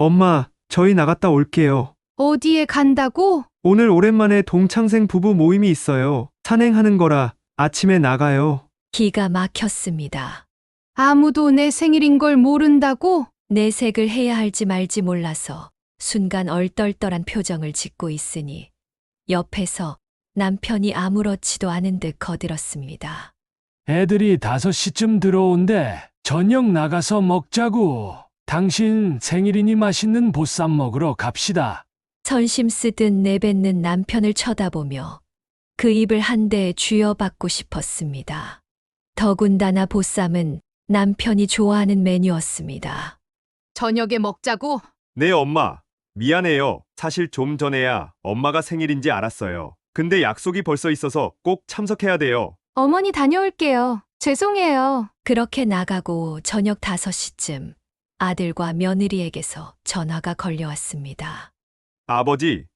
엄마, 저희 나갔다 올게요. 어디에 간다고? 오늘 오랜만에 동창생 부부 모임이 있어요. 산행하는 거라 아침에 나가요. 기가 막혔습니다. 아무도 내 생일인 걸 모른다고? 내색을 해야 할지 말지 몰라서 순간 얼떨떨한 표정을 짓고 있으니 옆에서 남편이 아무렇지도 않은 듯 거들었습니다. 애들이 5시쯤 들어온대. 저녁 나가서 먹자고. 당신 생일이니 맛있는 보쌈 먹으러 갑시다. 선심 쓰듯 내뱉는 남편을 쳐다보며 그 입을 한 대 쥐어받고 싶었습니다. 더군다나 보쌈은 남편이 좋아하는 메뉴였습니다. 저녁에 먹자고? 네, 엄마. 미안해요. 사실 좀 전에야 엄마가 생일인지 알았어요. 근데 약속이 벌써 있어서 꼭 참석해야 돼요. 어머니 다녀올게요. 죄송해요. 그렇게 나가고 저녁 5시쯤 아들과 며느리에게서 전화가 걸려왔습니다. 아버지,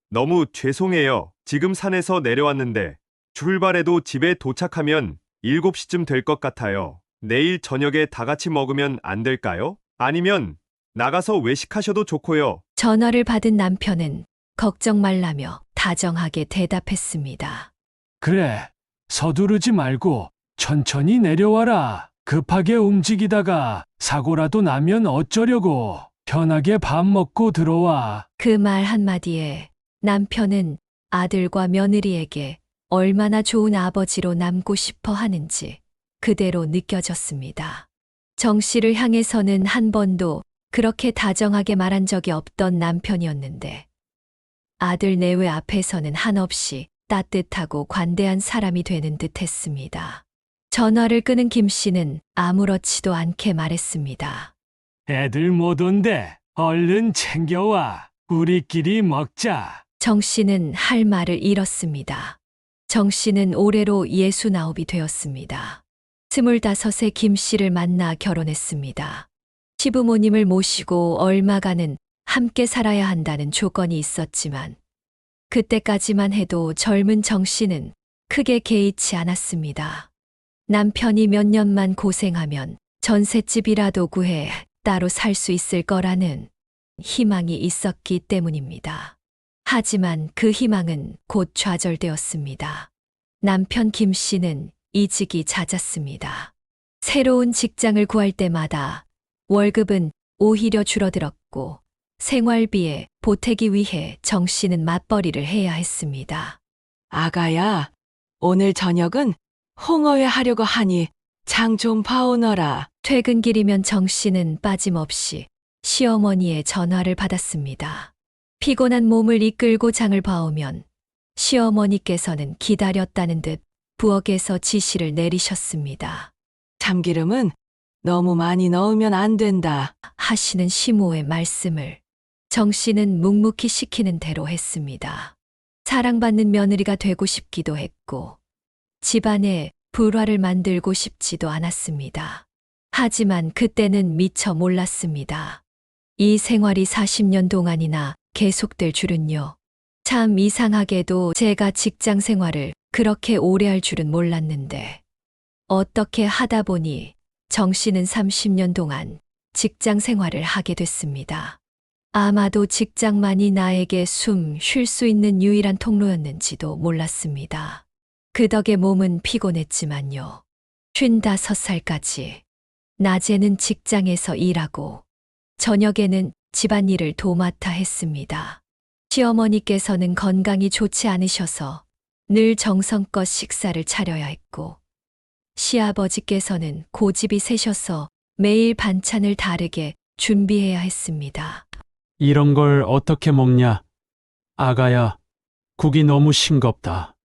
너무 죄송해요. 지금 산에서 내려왔는데 출발해도 집에 도착하면 7시쯤 될 것 같아요. 내일 저녁에 다 같이 먹으면 안 될까요? 아니면 나가서 외식하셔도 좋고요. 전화를 받은 남편은 걱정 말라며 다정하게 대답했습니다. 그래, 서두르지 말고 천천히 내려와라. 급하게 움직이다가 사고라도 나면 어쩌려고. 편하게 밥 먹고 들어와. 그 말 한마디에 남편은 아들과 며느리에게 얼마나 좋은 아버지로 남고 싶어 하는지 그대로 느껴졌습니다. 정 씨를 향해서는 한 번도 그렇게 다정하게 말한 적이 없던 남편이었는데 아들 내외 앞에서는 한없이 따뜻하고 관대한 사람이 되는 듯 했습니다. 전화를 끊은 김 씨는 아무렇지도 않게 말했습니다. 애들 못 온대. 얼른 챙겨와. 우리끼리 먹자. 정 씨는 할 말을 잃었습니다. 정 씨는 올해로 69이 되었습니다. 25세 김 씨를 만나 결혼했습니다. 시부모님을 모시고 얼마간은 함께 살아야 한다는 조건이 있었지만 그때까지만 해도 젊은 정 씨는 크게 개의치 않았습니다. 남편이 몇 년만 고생하면 전셋집이라도 구해 따로 살 수 있을 거라는 희망이 있었기 때문입니다. 하지만 그 희망은 곧 좌절되었습니다. 남편 김 씨는 이직이 잦았습니다. 새로운 직장을 구할 때마다 월급은 오히려 줄어들었고 생활비에 보태기 위해 정 씨는 맞벌이를 해야 했습니다. 아가야, 오늘 저녁은 홍어회 하려고 하니 장 좀 봐오너라. 퇴근길이면 정 씨는 빠짐없이 시어머니의 전화를 받았습니다. 피곤한 몸을 이끌고 장을 봐오면 시어머니께서는 기다렸다는 듯 부엌에서 지시를 내리셨습니다. 참기름은 너무 많이 넣으면 안 된다. 하시는 시모의 말씀을 정 씨는 묵묵히 시키는 대로 했습니다. 사랑받는 며느리가 되고 싶기도 했고 집안에 불화를 만들고 싶지도 않았습니다. 하지만 그때는 미처 몰랐습니다. 이 생활이 40년 동안이나 계속될 줄은요. 참 이상하게도 제가 직장 생활을 그렇게 오래 할 줄은 몰랐는데 어떻게 하다 보니 정 씨는 30년 동안 직장 생활을 하게 됐습니다. 아마도 직장만이 나에게 숨 쉴 수 있는 유일한 통로였는지도 몰랐습니다. 그 덕에 몸은 피곤했지만요. 55살까지 낮에는 직장에서 일하고 저녁에는 집안일을 도맡아 했습니다. 시어머니께서는 건강이 좋지 않으셔서 늘 정성껏 식사를 차려야 했고 시아버지께서는 고집이 세셔서 매일 반찬을 다르게 준비해야 했습니다. 이런 걸 어떻게 먹냐? 아가야, 국이 너무 싱겁다.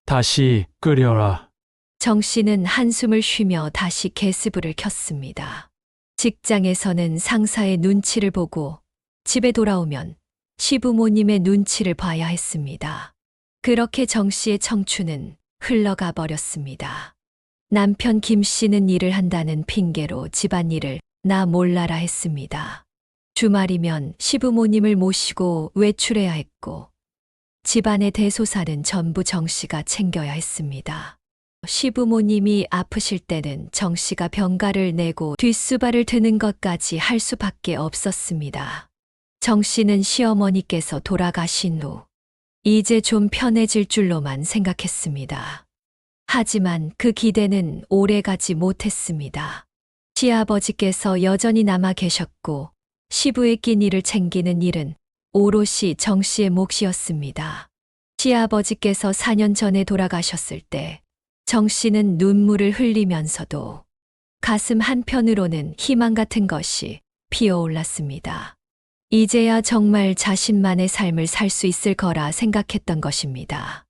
다시 끓여라. 정 씨는 한숨을 쉬며 다시 게스불을 켰습니다. 직장에서는 상사의 눈치를 보고 집에 돌아오면 시부모님의 눈치를 봐야 했습니다. 그렇게 정 씨의 청춘은 흘러가 버렸습니다. 남편 김 씨는 일을 한다는 핑계로 집안일을 나 몰라라 했습니다. 주말이면 시부모님을 모시고 외출해야 했고 집안의 대소사는 전부 정 씨가 챙겨야 했습니다. 시부모님이 아프실 때는 정 씨가 병가를 내고 뒷수발을 드는 것까지 할 수밖에 없었습니다. 정 씨는 시어머니께서 돌아가신 후 이제 좀 편해질 줄로만 생각했습니다. 하지만 그 기대는 오래가지 못했습니다. 시아버지께서 여전히 남아 계셨고 시부의 끼니를 챙기는 일은 오롯이 정 씨의 몫이었습니다. 시아버지께서 4년 전에 돌아가셨을 때 정 씨는 눈물을 흘리면서도 가슴 한편으로는 희망 같은 것이 피어올랐습니다. 이제야 정말 자신만의 삶을 살 수 있을 거라 생각했던 것입니다.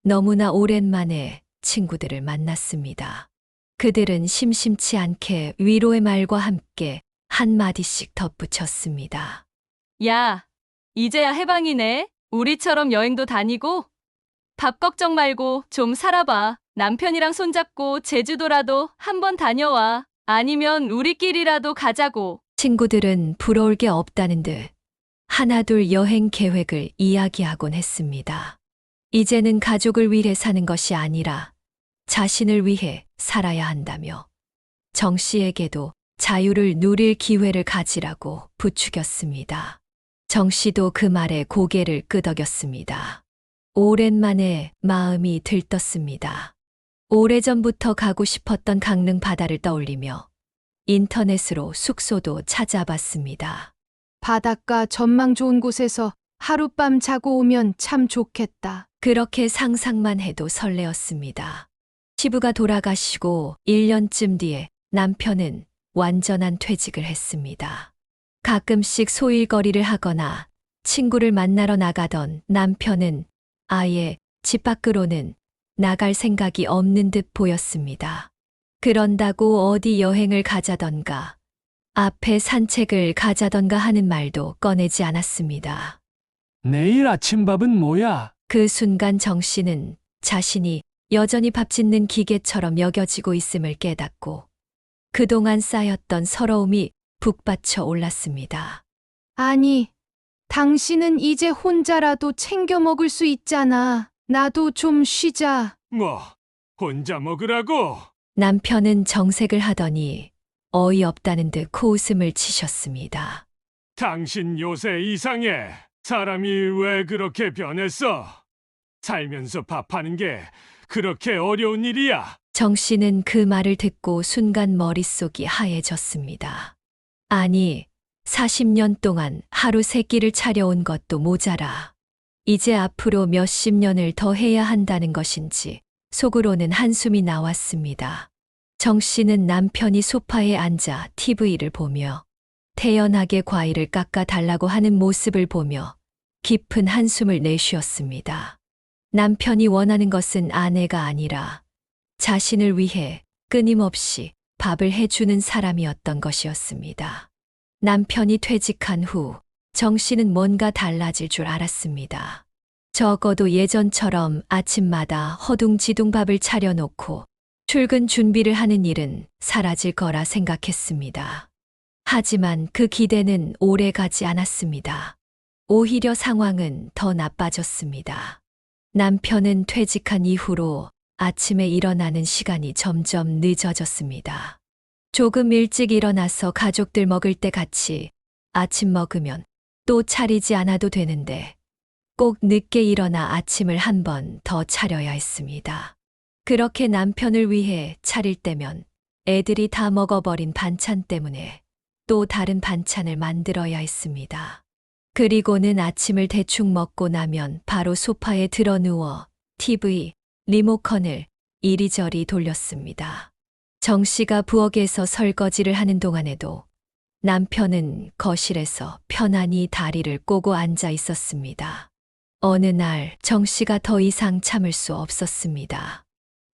너무나 오랜만에 친구들을 만났습니다. 그들은 심심치 않게 위로의 말과 함께 한마디씩 덧붙였습니다. 야, 이제야 해방이네. 우리처럼 여행도 다니고 밥 걱정 말고 좀 살아봐. 남편이랑 손잡고 제주도라도 한번 다녀와. 아니면 우리끼리라도 가자고. 친구들은 부러울 게 없다는 듯 하나둘 여행 계획을 이야기하곤 했습니다. 이제는 가족을 위해 사는 것이 아니라 자신을 위해 살아야 한다며 정 씨에게도 자유를 누릴 기회를 가지라고 부추겼습니다. 정 씨도 그 말에 고개를 끄덕였습니다. 오랜만에 마음이 들떴습니다. 오래전부터 가고 싶었던 강릉 바다를 떠올리며 인터넷으로 숙소도 찾아봤습니다. 바닷가 전망 좋은 곳에서 하룻밤 자고 오면 참 좋겠다. 그렇게 상상만 해도 설레었습니다. 시부가 돌아가시고 1년쯤 뒤에 남편은 완전한 퇴직을 했습니다. 가끔씩 소일거리를 하거나 친구를 만나러 나가던 남편은 아예 집 밖으로는 나갈 생각이 없는 듯 보였습니다. 그런다고 어디 여행을 가자던가 앞에 산책을 가자던가 하는 말도 꺼내지 않았습니다. 내일 아침밥은 뭐야? 그 순간 정 씨는 자신이 여전히 밥 짓는 기계처럼 여겨지고 있음을 깨닫고 그동안 쌓였던 서러움이 북받쳐 올랐습니다. 아니, 당신은 이제 혼자라도 챙겨 먹을 수 있잖아. 나도 좀 쉬자. 뭐, 혼자 먹으라고? 남편은 정색을 하더니 어이없다는 듯 코웃음을 치셨습니다. 당신 요새 이상해. 사람이 왜 그렇게 변했어? 살면서 밥하는 게 그렇게 어려운 일이야? 정 씨는 그 말을 듣고 순간 머릿속이 하얘졌습니다. 아니, 40년 동안 하루 3끼를 차려온 것도 모자라. 이제 앞으로 몇십 년을 더 해야 한다는 것인지 속으로는 한숨이 나왔습니다. 정 씨는 남편이 소파에 앉아 TV를 보며 태연하게 과일을 깎아 달라고 하는 모습을 보며 깊은 한숨을 내쉬었습니다. 남편이 원하는 것은 아내가 아니라 자신을 위해 끊임없이 밥을 해주는 사람이었던 것이었습니다. 남편이 퇴직한 후 정 씨는 뭔가 달라질 줄 알았습니다. 적어도 예전처럼 아침마다 허둥지둥 밥을 차려놓고 출근 준비를 하는 일은 사라질 거라 생각했습니다. 하지만 그 기대는 오래 가지 않았습니다. 오히려 상황은 더 나빠졌습니다. 남편은 퇴직한 이후로 아침에 일어나는 시간이 점점 늦어졌습니다. 조금 일찍 일어나서 가족들 먹을 때 같이 아침 먹으면 또 차리지 않아도 되는데 꼭 늦게 일어나 아침을 한 번 더 차려야 했습니다. 그렇게 남편을 위해 차릴 때면 애들이 다 먹어버린 반찬 때문에 또 다른 반찬을 만들어야 했습니다. 그리고는 아침을 대충 먹고 나면 바로 소파에 들어 누워 TV, 리모컨을 이리저리 돌렸습니다. 정 씨가 부엌에서 설거지를 하는 동안에도 남편은 거실에서 편안히 다리를 꼬고 앉아 있었습니다. 어느 날 정 씨가 더 이상 참을 수 없었습니다.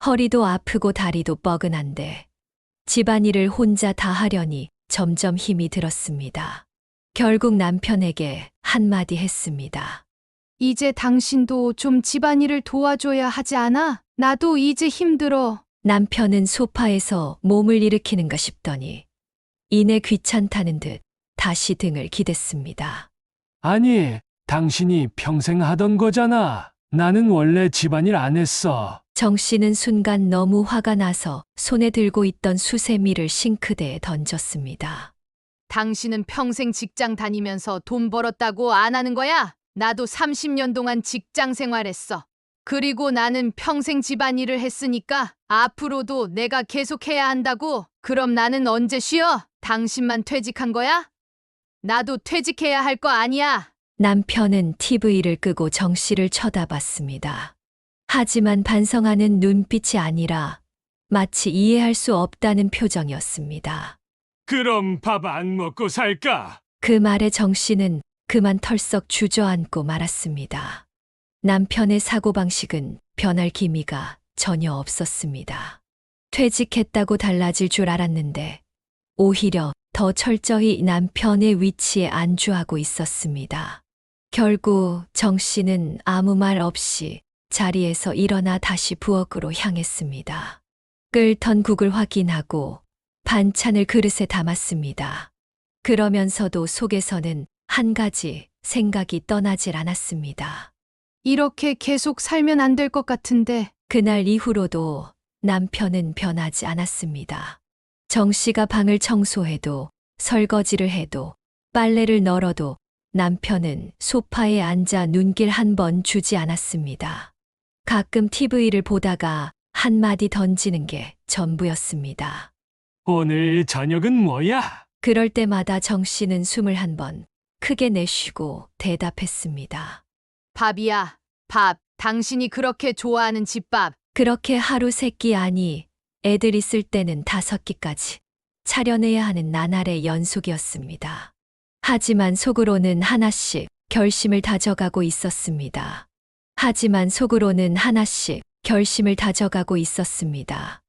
허리도 아프고 다리도 뻐근한데 집안일을 혼자 다 하려니 점점 힘이 들었습니다. 결국 남편에게 한마디 했습니다. 이제 당신도 좀 집안일을 도와줘야 하지 않아? 나도 이제 힘들어. 남편은 소파에서 몸을 일으키는가 싶더니 이내 귀찮다는 듯 다시 등을 기댔습니다. 아니, 당신이 평생 하던 거잖아. 나는 원래 집안일 안 했어. 정 씨는 순간 너무 화가 나서 손에 들고 있던 수세미를 싱크대에 던졌습니다. 당신은 평생 직장 다니면서 돈 벌었다고 안 하는 거야? 나도 30년 동안 직장 생활했어. 그리고 나는 평생 집안일을 했으니까 앞으로도 내가 계속해야 한다고. 그럼 나는 언제 쉬어? 당신만 퇴직한 거야? 나도 퇴직해야 할 거 아니야. 남편은 TV를 끄고 정 씨를 쳐다봤습니다. 하지만 반성하는 눈빛이 아니라 마치 이해할 수 없다는 표정이었습니다. 그럼 밥 안 먹고 살까? 그 말에 정 씨는 그만 털썩 주저앉고 말았습니다. 남편의 사고방식은 변할 기미가 전혀 없었습니다. 퇴직했다고 달라질 줄 알았는데 오히려 더 철저히 남편의 위치에 안주하고 있었습니다. 결국 정 씨는 아무 말 없이 자리에서 일어나 다시 부엌으로 향했습니다. 끓던 국을 확인하고 반찬을 그릇에 담았습니다. 그러면서도 속에서는 한 가지 생각이 떠나질 않았습니다. 이렇게 계속 살면 안 될 것 같은데. 그날 이후로도 남편은 변하지 않았습니다. 정 씨가 방을 청소해도 설거지를 해도 빨래를 널어도 남편은 소파에 앉아 눈길 한 번 주지 않았습니다. 가끔 TV를 보다가 한마디 던지는 게 전부였습니다. 오늘 저녁은 뭐야? 그럴 때마다 정 씨는 숨을 한 번 크게 내쉬고 대답했습니다. 밥이야, 밥. 당신이 그렇게 좋아하는 집밥. 그렇게 하루 3끼 아니 애들 있을 때는 5끼까지 차려내야 하는 나날의 연속이었습니다. 하지만 속으로는 하나씩 결심을 다져가고 있었습니다.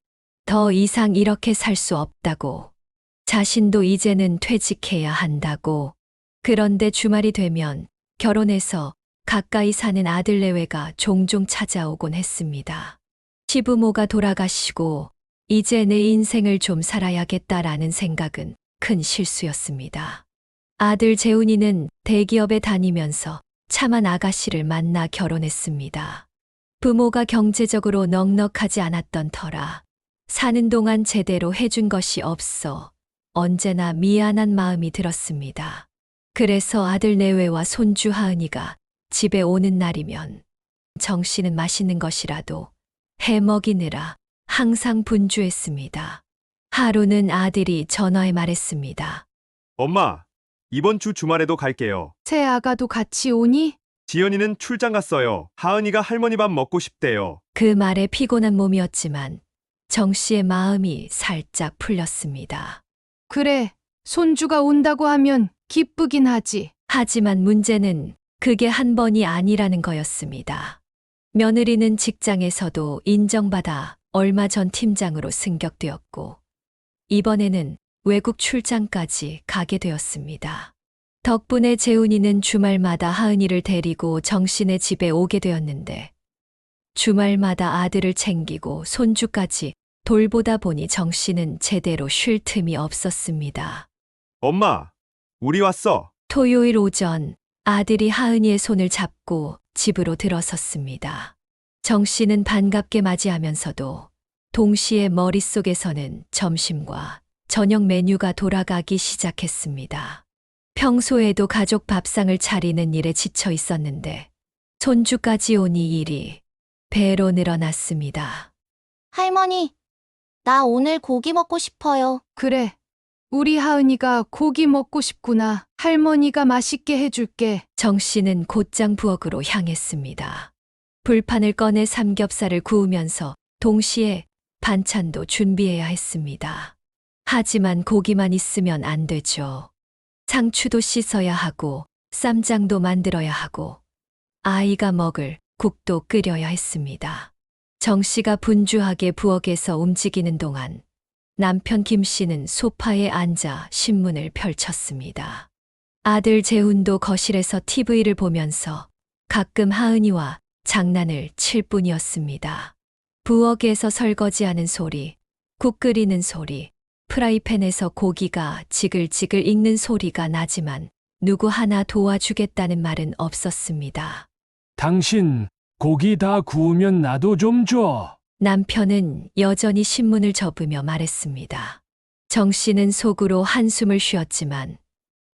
더 이상 이렇게 살 수 없다고. 자신도 이제는 퇴직해야 한다고. 그런데 주말이 되면 결혼해서 가까이 사는 아들 내외가 종종 찾아오곤 했습니다. 시부모가 돌아가시고 이제 내 인생을 좀 살아야겠다라는 생각은 큰 실수였습니다. 아들 재훈이는 대기업에 다니면서 참한 아가씨를 만나 결혼했습니다. 부모가 경제적으로 넉넉하지 않았던 터라 사는 동안 제대로 해준 것이 없어 언제나 미안한 마음이 들었습니다. 그래서 아들 내외와 손주 하은이가 집에 오는 날이면 정 씨는 맛있는 것이라도 해 먹이느라 항상 분주했습니다. 하루는 아들이 전화해 말했습니다. 엄마, 이번 주 주말에도 갈게요. 새 아가도 같이 오니? 지연이는 출장 갔어요. 하은이가 할머니 밥 먹고 싶대요. 그 말에 피곤한 몸이었지만 정 씨의 마음이 살짝 풀렸습니다. 그래, 손주가 온다고 하면 기쁘긴 하지. 하지만 문제는 그게 한 번이 아니라는 거였습니다. 며느리는 직장에서도 인정받아 얼마 전 팀장으로 승격되었고 이번에는 외국 출장까지 가게 되었습니다. 덕분에 재훈이는 주말마다 하은이를 데리고 정신의 집에 오게 되었는데 주말마다 아들을 챙기고 손주까지 돌보다 보니 정씨는 제대로 쉴 틈이 없었습니다. 엄마, 우리 왔어. 토요일 오전 아들이 하은이의 손을 잡고 집으로 들어섰습니다. 정씨는 반갑게 맞이하면서도 동시에 머릿속에서는 점심과 저녁 메뉴가 돌아가기 시작했습니다. 평소에도 가족 밥상을 차리는 일에 지쳐 있었는데 손주까지 오니 일이 배로 늘어났습니다. 할머니, 나 오늘 고기 먹고 싶어요. 그래, 우리 하은이가 고기 먹고 싶구나. 할머니가 맛있게 해줄게. 정 씨는 곧장 부엌으로 향했습니다. 불판을 꺼내 삼겹살을 구우면서 동시에 반찬도 준비해야 했습니다. 하지만 고기만 있으면 안 되죠. 상추도 씻어야 하고 쌈장도 만들어야 하고 아이가 먹을 국도 끓여야 했습니다. 정 씨가 분주하게 부엌에서 움직이는 동안 남편 김 씨는 소파에 앉아 신문을 펼쳤습니다. 아들 재훈도 거실에서 TV를 보면서 가끔 하은이와 장난을 칠 뿐이었습니다. 부엌에서 설거지하는 소리, 국 끓이는 소리, 프라이팬에서 고기가 지글지글 익는 소리가 나지만 누구 하나 도와주겠다는 말은 없었습니다. 당신 고기 다 구우면 나도 좀 줘. 남편은 여전히 신문을 접으며 말했습니다. 정 씨는 속으로 한숨을 쉬었지만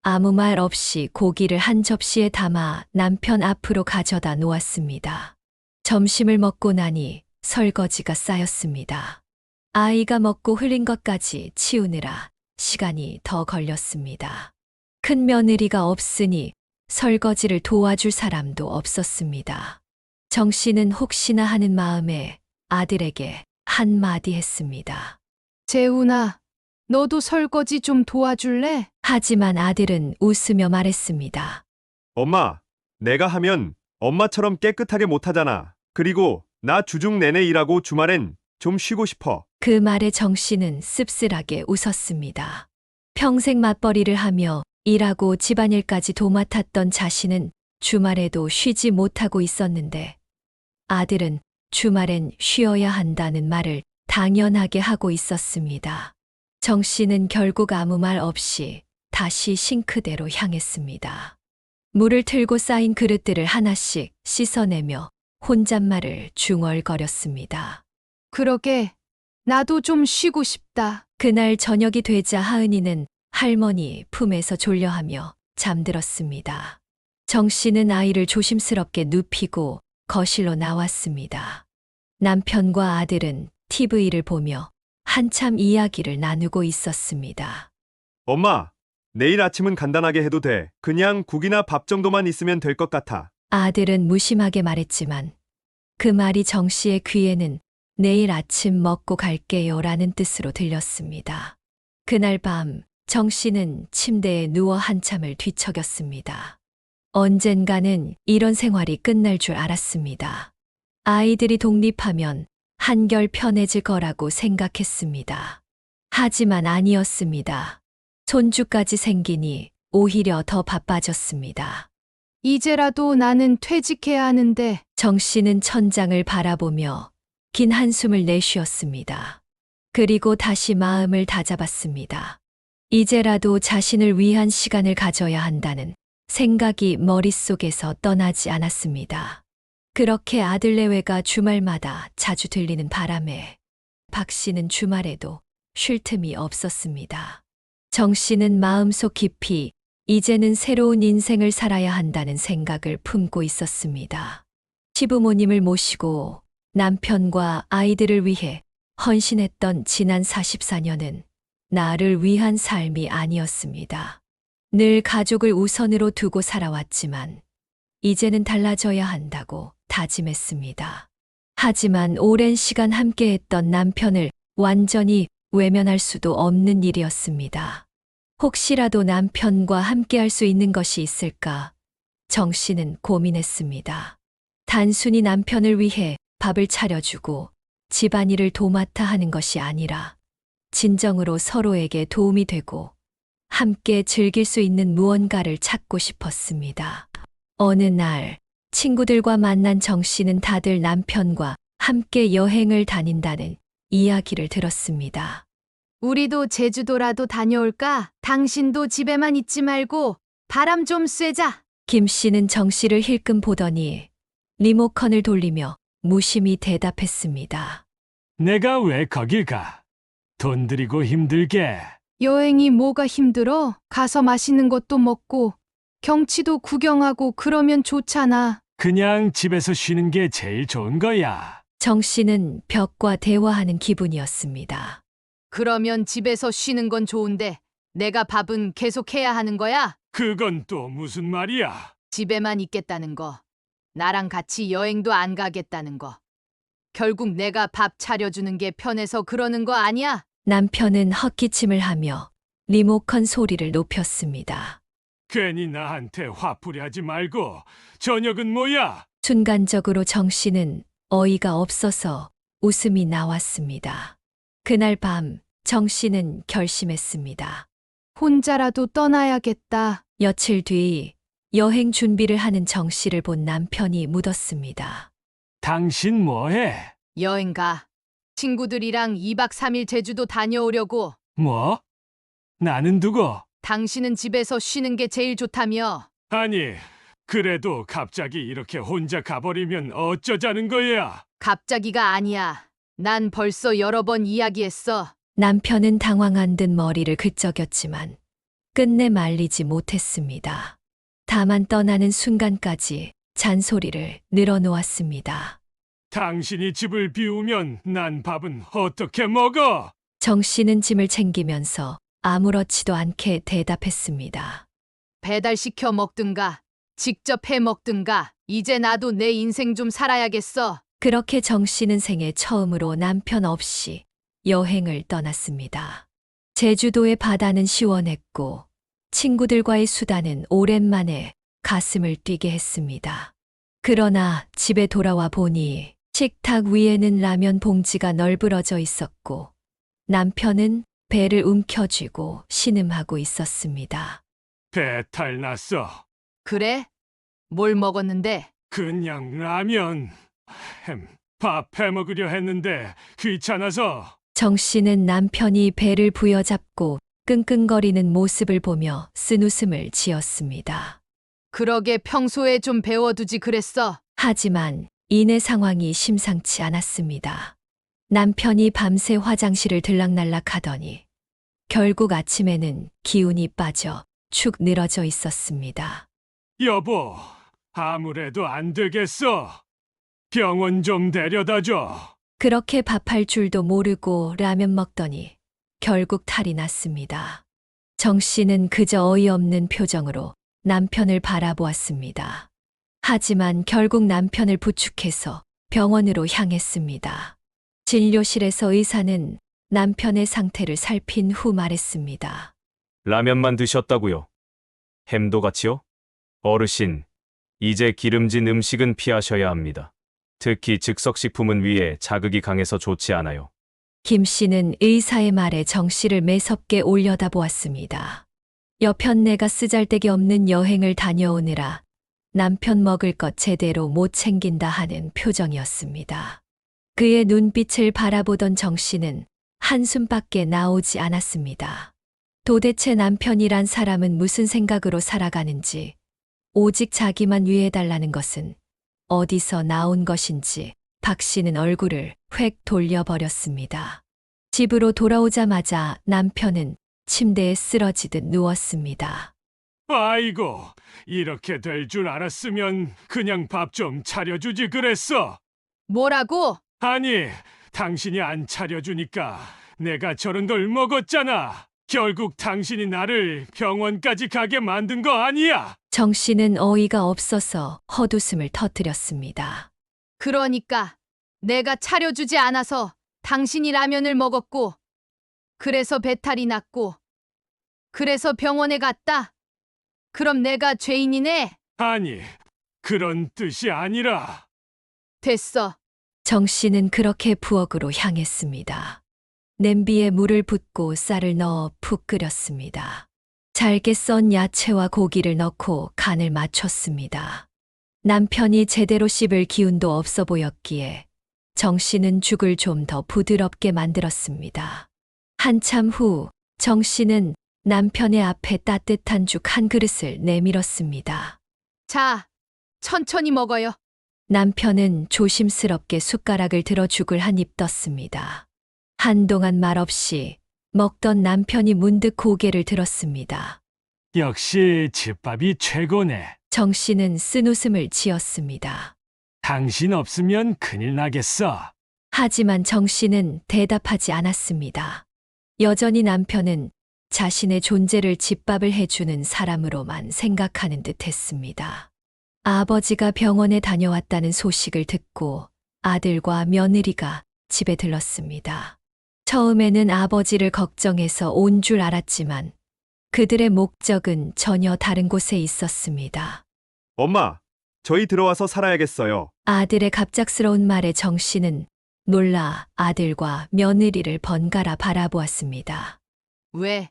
아무 말 없이 고기를 한 접시에 담아 남편 앞으로 가져다 놓았습니다. 점심을 먹고 나니 설거지가 쌓였습니다. 아이가 먹고 흘린 것까지 치우느라 시간이 더 걸렸습니다. 큰 며느리가 없으니 설거지를 도와줄 사람도 없었습니다. 정 씨는 혹시나 하는 마음에 아들에게 한마디 했습니다. 재훈아, 너도 설거지 좀 도와줄래? 하지만 아들은 웃으며 말했습니다. 엄마, 내가 하면 엄마처럼 깨끗하게 못하잖아. 그리고 나 주중 내내 일하고 주말엔 좀 쉬고 싶어. 그 말에 정 씨는 씁쓸하게 웃었습니다. 평생 맞벌이를 하며 일하고 집안일까지 도맡았던 자신은 주말에도 쉬지 못하고 있었는데 아들은 주말엔 쉬어야 한다는 말을 당연하게 하고 있었습니다. 정 씨는 결국 아무 말 없이 다시 싱크대로 향했습니다. 물을 틀고 쌓인 그릇들을 하나씩 씻어내며 혼잣말을 중얼거렸습니다. 그러게, 나도 좀 쉬고 싶다. 그날 저녁이 되자 하은이는 할머니 품에서 졸려하며 잠들었습니다. 정 씨는 아이를 조심스럽게 눕히고 거실로 나왔습니다. 남편과 아들은 TV를 보며 한참 이야기를 나누고 있었습니다. 엄마, 내일 아침은 간단하게 해도 돼. 그냥 국이나 밥 정도만 있으면 될 것 같아. 아들은 무심하게 말했지만 그 말이 정 씨의 귀에는 내일 아침 먹고 갈게요 라는 뜻으로 들렸습니다. 그날 밤 정 씨는 침대에 누워 한참을 뒤척였습니다. 언젠가는 이런 생활이 끝날 줄 알았습니다. 아이들이 독립하면 한결 편해질 거라고 생각했습니다. 하지만 아니었습니다. 손주까지 생기니 오히려 더 바빠졌습니다. 이제라도 나는 퇴직해야 하는데. 정 씨는 천장을 바라보며 긴 한숨을 내쉬었습니다. 그리고 다시 마음을 다잡았습니다. 이제라도 자신을 위한 시간을 가져야 한다는 생각이 머릿속에서 떠나지 않았습니다. 그렇게 아들 내외가 주말마다 자주 들리는 바람에 박 씨는 주말에도 쉴 틈이 없었습니다. 정 씨는 마음속 깊이 이제는 새로운 인생을 살아야 한다는 생각을 품고 있었습니다. 시부모님을 모시고 남편과 아이들을 위해 헌신했던 지난 44년은 나를 위한 삶이 아니었습니다. 늘 가족을 우선으로 두고 살아왔지만 이제는 달라져야 한다고 다짐했습니다. 하지만 오랜 시간 함께했던 남편을 완전히 외면할 수도 없는 일이었습니다. 혹시라도 남편과 함께할 수 있는 것이 있을까? 정 씨는 고민했습니다. 단순히 남편을 위해 밥을 차려주고 집안일을 도맡아 하는 것이 아니라 진정으로 서로에게 도움이 되고 함께 즐길 수 있는 무언가를 찾고 싶었습니다. 어느 날 친구들과 만난 정 씨는 다들 남편과 함께 여행을 다닌다는 이야기를 들었습니다. 우리도 제주도라도 다녀올까? 당신도 집에만 있지 말고 바람 좀 쐬자. 김 씨는 정 씨를 힐끔 보더니 리모컨을 돌리며 무심히 대답했습니다. 내가 왜 거길 가? 돈 들이고 힘들게. 여행이 뭐가 힘들어? 가서 맛있는 것도 먹고 경치도 구경하고 그러면 좋잖아. 그냥 집에서 쉬는 게 제일 좋은 거야. 정 씨는 벽과 대화하는 기분이었습니다. 그러면 집에서 쉬는 건 좋은데 내가 밥은 계속 해야 하는 거야? 그건 또 무슨 말이야? 집에만 있겠다는 거. 나랑 같이 여행도 안 가겠다는 거. 결국 내가 밥 차려주는 게 편해서 그러는 거 아니야? 남편은 헛기침을 하며 리모컨 소리를 높였습니다. 괜히 나한테 화풀이 하지 말고 저녁은 뭐야? 순간적으로 정 씨는 어이가 없어서 웃음이 나왔습니다. 그날 밤 정 씨는 결심했습니다. 혼자라도 떠나야겠다. 며칠 뒤 여행 준비를 하는 정 씨를 본 남편이 묻었습니다. 당신 뭐해? 여행 가. 친구들이랑 2박 3일 제주도 다녀오려고. 뭐? 나는 누구? 당신은 집에서 쉬는 게 제일 좋다며. 아니, 그래도 갑자기 이렇게 혼자 가버리면 어쩌자는 거야? 갑자기가 아니야. 난 벌써 여러 번 이야기했어. 남편은 당황한 듯 머리를 긁적였지만 끝내 말리지 못했습니다. 다만 떠나는 순간까지 잔소리를 늘어놓았습니다. 당신이 집을 비우면 난 밥은 어떻게 먹어? 정 씨는 짐을 챙기면서 아무렇지도 않게 대답했습니다. 배달시켜 먹든가, 직접 해 먹든가, 이제 나도 내 인생 좀 살아야겠어. 그렇게 정 씨는 생애 처음으로 남편 없이 여행을 떠났습니다. 제주도의 바다는 시원했고 친구들과의 수다는 오랜만에 가슴을 뛰게 했습니다. 그러나 집에 돌아와 보니 식탁 위에는 라면 봉지가 널브러져 있었고 남편은 배를 움켜쥐고 신음하고 있었습니다. 배탈 났어. 그래? 뭘 먹었는데? 그냥 라면, 밥 해 먹으려 했는데 귀찮아서. 정 씨는 남편이 배를 부여잡고 끙끙거리는 모습을 보며 쓴웃음을 지었습니다. 그러게 평소에 좀 배워두지 그랬어. 하지만 이내 상황이 심상치 않았습니다. 남편이 밤새 화장실을 들락날락 하더니 결국 아침에는 기운이 빠져 축 늘어져 있었습니다. 여보, 아무래도 안 되겠어. 병원 좀 데려다 줘. 그렇게 밥할 줄도 모르고 라면 먹더니 결국 탈이 났습니다. 정 씨는 그저 어이없는 표정으로 남편을 바라보았습니다. 하지만 결국 남편을 부축해서 병원으로 향했습니다. 진료실에서 의사는 남편의 상태를 살핀 후 말했습니다. 라면만 드셨다고요? 햄도 같이요? 어르신, 이제 기름진 음식은 피하셔야 합니다. 특히 즉석식품은 위에 자극이 강해서 좋지 않아요. 김 씨는 의사의 말에 정 씨를 매섭게 올려다보았습니다. 여편네가 쓰잘데기 없는 여행을 다녀오느라 남편 먹을 것 제대로 못 챙긴다 하는 표정이었습니다. 그의 눈빛을 바라보던 정 씨는 한숨밖에 나오지 않았습니다. 도대체 남편이란 사람은 무슨 생각으로 살아가는지, 오직 자기만 위해달라는 것은 어디서 나온 것인지 박 씨는 얼굴을 획 돌려버렸습니다. 집으로 돌아오자마자 남편은 침대에 쓰러지듯 누웠습니다. 아이고, 이렇게 될 줄 알았으면 그냥 밥 좀 차려주지 그랬어. 뭐라고? 아니, 당신이 안 차려주니까 내가 저런 걸 먹었잖아. 결국 당신이 나를 병원까지 가게 만든 거 아니야? 정 씨는 어이가 없어서 헛웃음을 터뜨렸습니다. 그러니까 내가 차려주지 않아서 당신이 라면을 먹었고, 그래서 배탈이 났고, 그래서 병원에 갔다. 그럼 내가 죄인이네? 아니, 그런 뜻이 아니라. 됐어. 정 씨는 그렇게 부엌으로 향했습니다. 냄비에 물을 붓고 쌀을 넣어 푹 끓였습니다. 잘게 썬 야채와 고기를 넣고 간을 맞췄습니다. 남편이 제대로 씹을 기운도 없어 보였기에 정 씨는 죽을 좀 더 부드럽게 만들었습니다. 한참 후 정 씨는 남편의 앞에 따뜻한 죽 한 그릇을 내밀었습니다. 자, 천천히 먹어요. 남편은 조심스럽게 숟가락을 들어 죽을 한 입 떴습니다. 한동안 말없이 먹던 남편이 문득 고개를 들었습니다. 역시 집밥이 최고네. 정 씨는 쓴웃음을 지었습니다. 당신 없으면 큰일 나겠어. 하지만 정 씨는 대답하지 않았습니다. 여전히 남편은 자신의 존재를 집밥을 해주는 사람으로만 생각하는 듯 했습니다. 아버지가 병원에 다녀왔다는 소식을 듣고 아들과 며느리가 집에 들렀습니다. 처음에는 아버지를 걱정해서 온 줄 알았지만 그들의 목적은 전혀 다른 곳에 있었습니다. 엄마, 저희 들어와서 살아야겠어요. 아들의 갑작스러운 말에 정 씨는 놀라 아들과 며느리를 번갈아 바라보았습니다. 왜?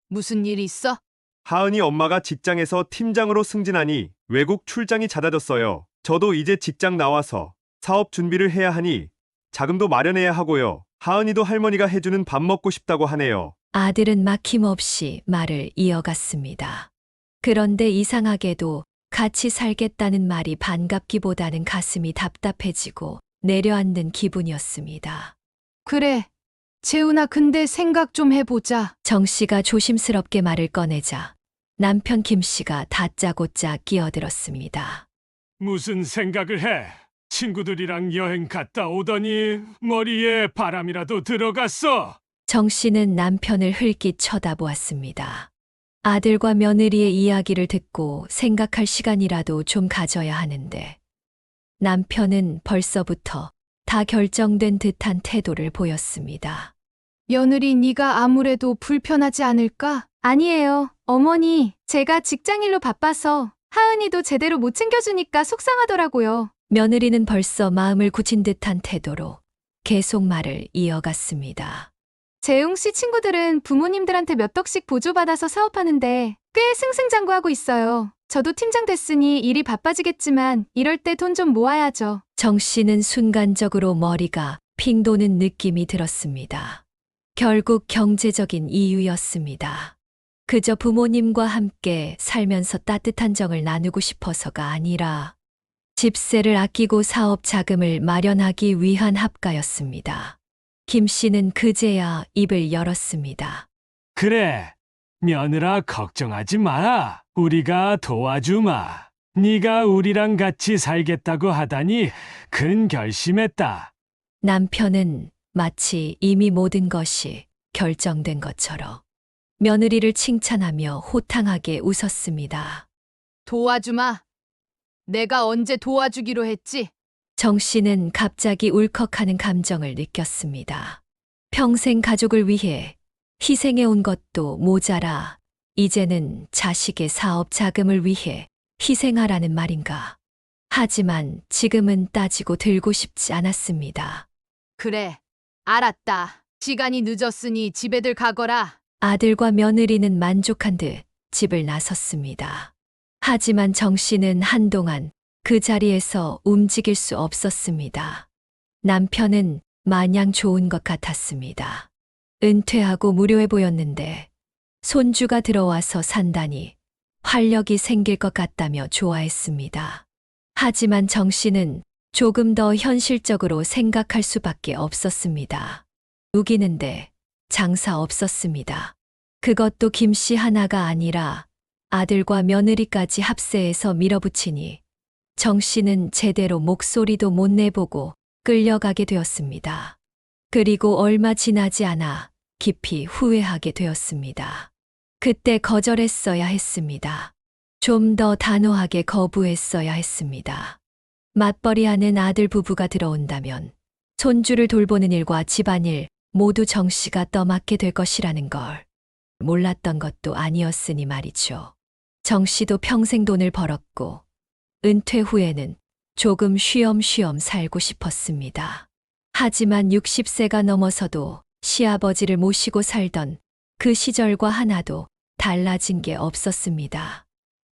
무슨 일 있어? 하은이 엄마가 직장에서 팀장으로 승진하니 외국 출장이 잦아졌어요. 저도 이제 직장 나와서 사업 준비를 해야 하니 자금도 마련해야 하고요. 하은이도 할머니가 해주는 밥 먹고 싶다고 하네요. 아들은 막힘없이 말을 이어갔습니다. 그런데 이상하게도 같이 살겠다는 말이 반갑기보다는 가슴이 답답해지고 내려앉는 기분이었습니다. 그래. 재훈아, 근데 생각 좀 해보자. 정 씨가 조심스럽게 말을 꺼내자 남편 김 씨가 다짜고짜 끼어들었습니다. 무슨 생각을 해? 친구들이랑 여행 갔다 오더니 머리에 바람이라도 들어갔어. 정 씨는 남편을 흘낏 쳐다보았습니다. 아들과 며느리의 이야기를 듣고 생각할 시간이라도 좀 가져야 하는데 남편은 벌써부터 다 결정된 듯한 태도를 보였습니다. 며느리, 네가 아무래도 불편하지 않을까? 아니에요. 어머니, 제가 직장일로 바빠서 하은이도 제대로 못 챙겨주니까 속상하더라고요. 며느리는 벌써 마음을 굳힌 듯한 태도로 계속 말을 이어갔습니다. 재웅 씨 친구들은 부모님들한테 몇 억씩 보조받아서 사업하는데 꽤 승승장구하고 있어요. 저도 팀장 됐으니 일이 바빠지겠지만 이럴 때 돈 좀 모아야죠. 정 씨는 순간적으로 머리가 핑 도는 느낌이 들었습니다. 결국 경제적인 이유였습니다. 그저 부모님과 함께 살면서 따뜻한 정을 나누고 싶어서가 아니라 집세를 아끼고 사업 자금을 마련하기 위한 합가였습니다. 김 씨는 그제야 입을 열었습니다. 그래, 며느라 걱정하지 마. 우리가 도와주마. 네가 우리랑 같이 살겠다고 하다니 큰 결심했다. 남편은 마치 이미 모든 것이 결정된 것처럼 며느리를 칭찬하며 호탕하게 웃었습니다. 도와주마. 내가 언제 도와주기로 했지? 정 씨는 갑자기 울컥하는 감정을 느꼈습니다. 평생 가족을 위해 희생해온 것도 모자라 이제는 자식의 사업 자금을 위해 희생하라는 말인가. 하지만 지금은 따지고 들고 싶지 않았습니다. 그래, 알았다. 시간이 늦었으니 집에들 가거라. 아들과 며느리는 만족한 듯 집을 나섰습니다. 하지만 정 씨는 한동안 그 자리에서 움직일 수 없었습니다. 남편은 마냥 좋은 것 같았습니다. 은퇴하고 무료해 보였는데 손주가 들어와서 산다니 활력이 생길 것 같다며 좋아했습니다. 하지만 정 씨는 조금 더 현실적으로 생각할 수밖에 없었습니다. 우기는데 장사 없었습니다. 그것도 김 씨 하나가 아니라 아들과 며느리까지 합세해서 밀어붙이니 정 씨는 제대로 목소리도 못 내보고 끌려가게 되었습니다. 그리고 얼마 지나지 않아 깊이 후회하게 되었습니다. 그때 거절했어야 했습니다. 좀 더 단호하게 거부했어야 했습니다. 맞벌이하는 아들 부부가 들어온다면 손주를 돌보는 일과 집안일 모두 정 씨가 떠맡게 될 것이라는 걸 몰랐던 것도 아니었으니 말이죠. 정 씨도 평생 돈을 벌었고 은퇴 후에는 조금 쉬엄쉬엄 살고 싶었습니다. 하지만 60세가 넘어서도 시아버지를 모시고 살던 그 시절과 하나도 달라진 게 없었습니다.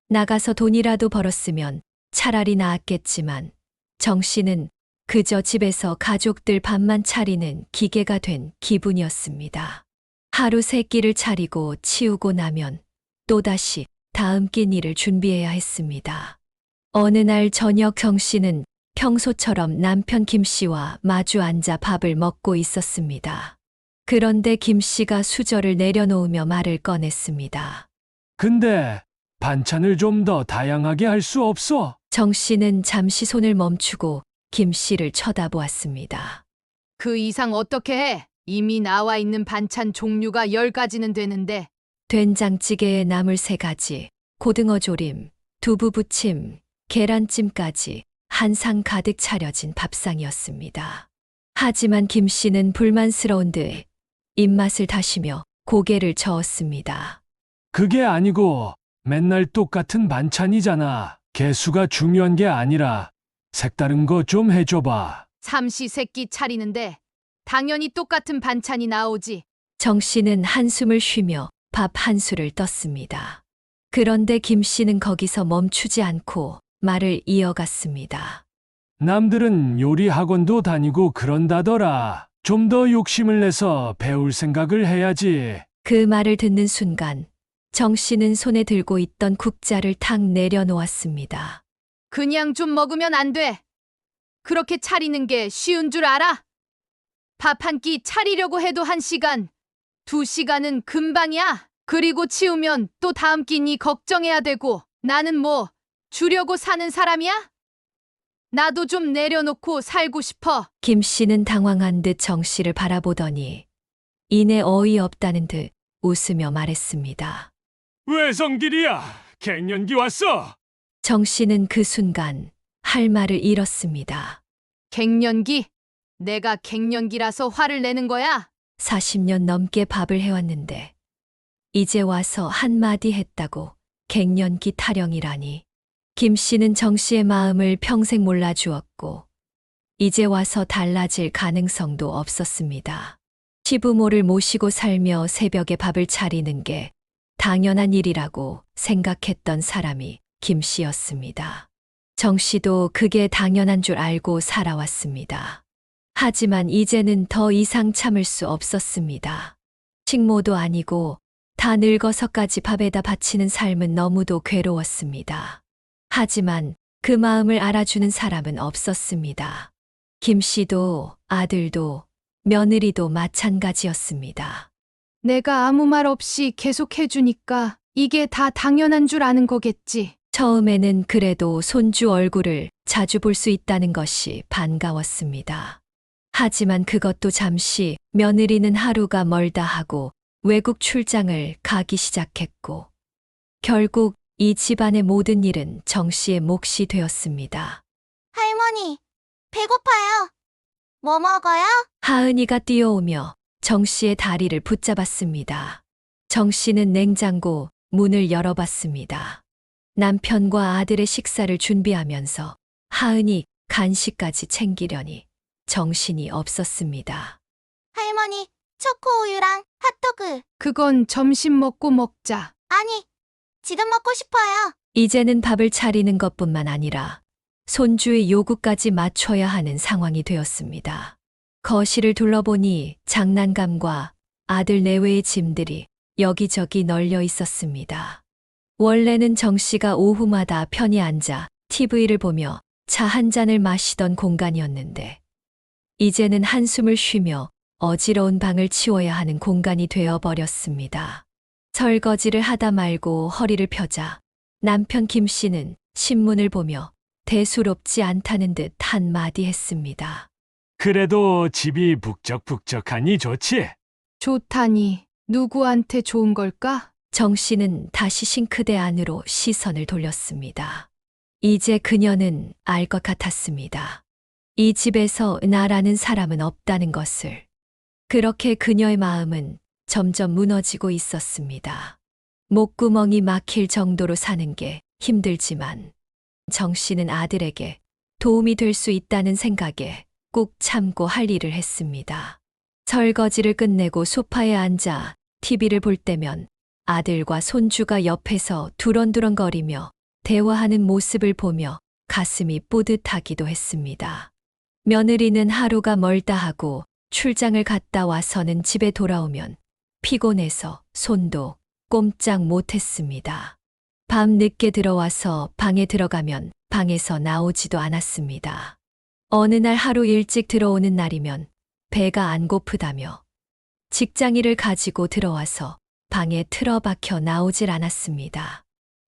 나가서 돈이라도 벌었으면 차라리 나았겠지만 정 씨는 그저 집에서 가족들 밥만 차리는 기계가 된 기분이었습니다. 하루 세 끼를 차리고 치우고 나면 또다시 다음 끼 일을 준비해야 했습니다. 어느 날 저녁 정 씨는 평소처럼 남편 김 씨와 마주 앉아 밥을 먹고 있었습니다. 그런데 김 씨가 수저를 내려놓으며 말을 꺼냈습니다. 근데 반찬을 좀 더 다양하게 할 수 없어? 정 씨는 잠시 손을 멈추고 김 씨를 쳐다보았습니다. 그 이상 어떻게 해? 이미 나와 있는 반찬 종류가 10가지는 되는데. 된장찌개에 나물 3가지, 고등어 조림, 두부 부침, 계란찜까지 한 상 가득 차려진 밥상이었습니다. 하지만 김 씨는 불만스러운 듯 입맛을 다시며 고개를 저었습니다. 그게 아니고 맨날 똑같은 반찬이잖아. 개수가 중요한 게 아니라 색다른 거 좀 해줘봐. 삼시세끼 차리는데 당연히 똑같은 반찬이 나오지. 정 씨는 한숨을 쉬며 밥 한 술을 떴습니다. 그런데 김 씨는 거기서 멈추지 않고 말을 이어갔습니다. 남들은 요리 학원도 다니고 그런다더라. 좀 더 욕심을 내서 배울 생각을 해야지. 그 말을 듣는 순간 정 씨는 손에 들고 있던 국자를 탁 내려놓았습니다. 그냥 좀 먹으면 안 돼. 그렇게 차리는 게 쉬운 줄 알아? 밥 한 끼 차리려고 해도 1시간, 2시간은 금방이야. 그리고 치우면 또 다음 끼니 걱정해야 되고 나는 뭐 주려고 사는 사람이야? 나도 좀 내려놓고 살고 싶어. 김 씨는 당황한 듯 정 씨를 바라보더니 이내 어이없다는 듯 웃으며 말했습니다. 왜 성길이야? 갱년기 왔어. 정 씨는 그 순간 할 말을 잃었습니다. 갱년기? 내가 갱년기라서 화를 내는 거야? 40년 넘게 밥을 해왔는데 이제 와서 한마디 했다고 갱년기 타령이라니. 김 씨는 정 씨의 마음을 평생 몰라주었고 이제 와서 달라질 가능성도 없었습니다. 시부모를 모시고 살며 새벽에 밥을 차리는 게 당연한 일이라고 생각했던 사람이 김 씨였습니다. 정 씨도 그게 당연한 줄 알고 살아왔습니다. 하지만 이제는 더 이상 참을 수 없었습니다. 식모도 아니고 다 늙어서까지 밥에다 바치는 삶은 너무도 괴로웠습니다. 하지만 그 마음을 알아주는 사람은 없었습니다. 김 씨도 아들도 며느리도 마찬가지였습니다. 내가 아무 말 없이 계속 해주니까 이게 다 당연한 줄 아는 거겠지. 처음에는 그래도 손주 얼굴을 자주 볼 수 있다는 것이 반가웠습니다. 하지만 그것도 잠시 며느리는 하루가 멀다 하고 외국 출장을 가기 시작했고 결국 이 집안의 모든 일은 정 씨의 몫이 되었습니다. 할머니, 배고파요. 뭐 먹어요? 하은이가 뛰어오며 정 씨의 다리를 붙잡았습니다. 정 씨는 냉장고 문을 열어봤습니다. 남편과 아들의 식사를 준비하면서 하은이 간식까지 챙기려니 정신이 없었습니다. 할머니, 초코우유랑 핫도그. 그건 점심 먹고 먹자. 아니, 지금 먹고 싶어요. 이제는 밥을 차리는 것뿐만 아니라 손주의 요구까지 맞춰야 하는 상황이 되었습니다. 거실을 둘러보니 장난감과 아들 내외의 짐들이 여기저기 널려 있었습니다. 원래는 정 씨가 오후마다 편히 앉아 TV를 보며 차 한 잔을 마시던 공간이었는데 이제는 한숨을 쉬며 어지러운 방을 치워야 하는 공간이 되어버렸습니다. 설거지를 하다 말고 허리를 펴자 남편 김 씨는 신문을 보며 대수롭지 않다는 듯 한마디 했습니다. 그래도 집이 북적북적하니 좋지. 좋다니, 누구한테 좋은 걸까? 정 씨는 다시 싱크대 안으로 시선을 돌렸습니다. 이제 그녀는 알 것 같았습니다. 이 집에서 나라는 사람은 없다는 것을. 그렇게 그녀의 마음은 점점 무너지고 있었습니다. 목구멍이 막힐 정도로 사는 게 힘들지만 정 씨는 아들에게 도움이 될 수 있다는 생각에 꾹 참고 할 일을 했습니다. 설거지를 끝내고 소파에 앉아 TV를 볼 때면 아들과 손주가 옆에서 두런두런거리며 대화하는 모습을 보며 가슴이 뿌듯하기도 했습니다. 며느리는 하루가 멀다 하고 출장을 갔다 와서는 집에 돌아오면 피곤해서 손도 꼼짝 못했습니다. 밤 늦게 들어와서 방에 들어가면 방에서 나오지도 않았습니다. 어느 날 하루 일찍 들어오는 날이면 배가 안 고프다며 직장일을 가지고 들어와서 방에 틀어박혀 나오질 않았습니다.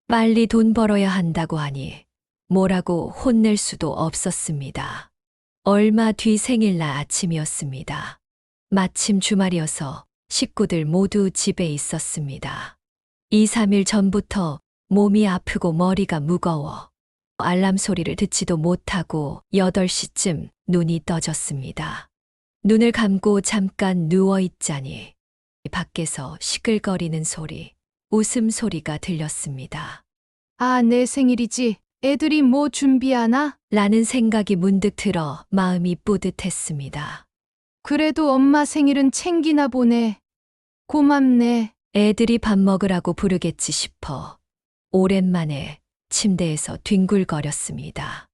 빨리 돈 벌어야 한다고 하니 뭐라고 혼낼 수도 없었습니다. 얼마 뒤 생일날 아침이었습니다. 마침 주말이어서 식구들 모두 집에 있었습니다. 2, 3일 전부터 몸이 아프고 머리가 무거워 알람 소리를 듣지도 못하고 8시쯤 눈이 떠졌습니다. 눈을 감고 잠깐 누워있자니 밖에서 시끌거리는 소리, 웃음소리가 들렸습니다. 아, 내 생일이지. 애들이 뭐 준비하나? 라는 생각이 문득 들어 마음이 뿌듯했습니다. 그래도 엄마 생일은 챙기나 보네. 고맙네. 애들이 밥 먹으라고 부르겠지 싶어 오랜만에 침대에서 뒹굴거렸습니다.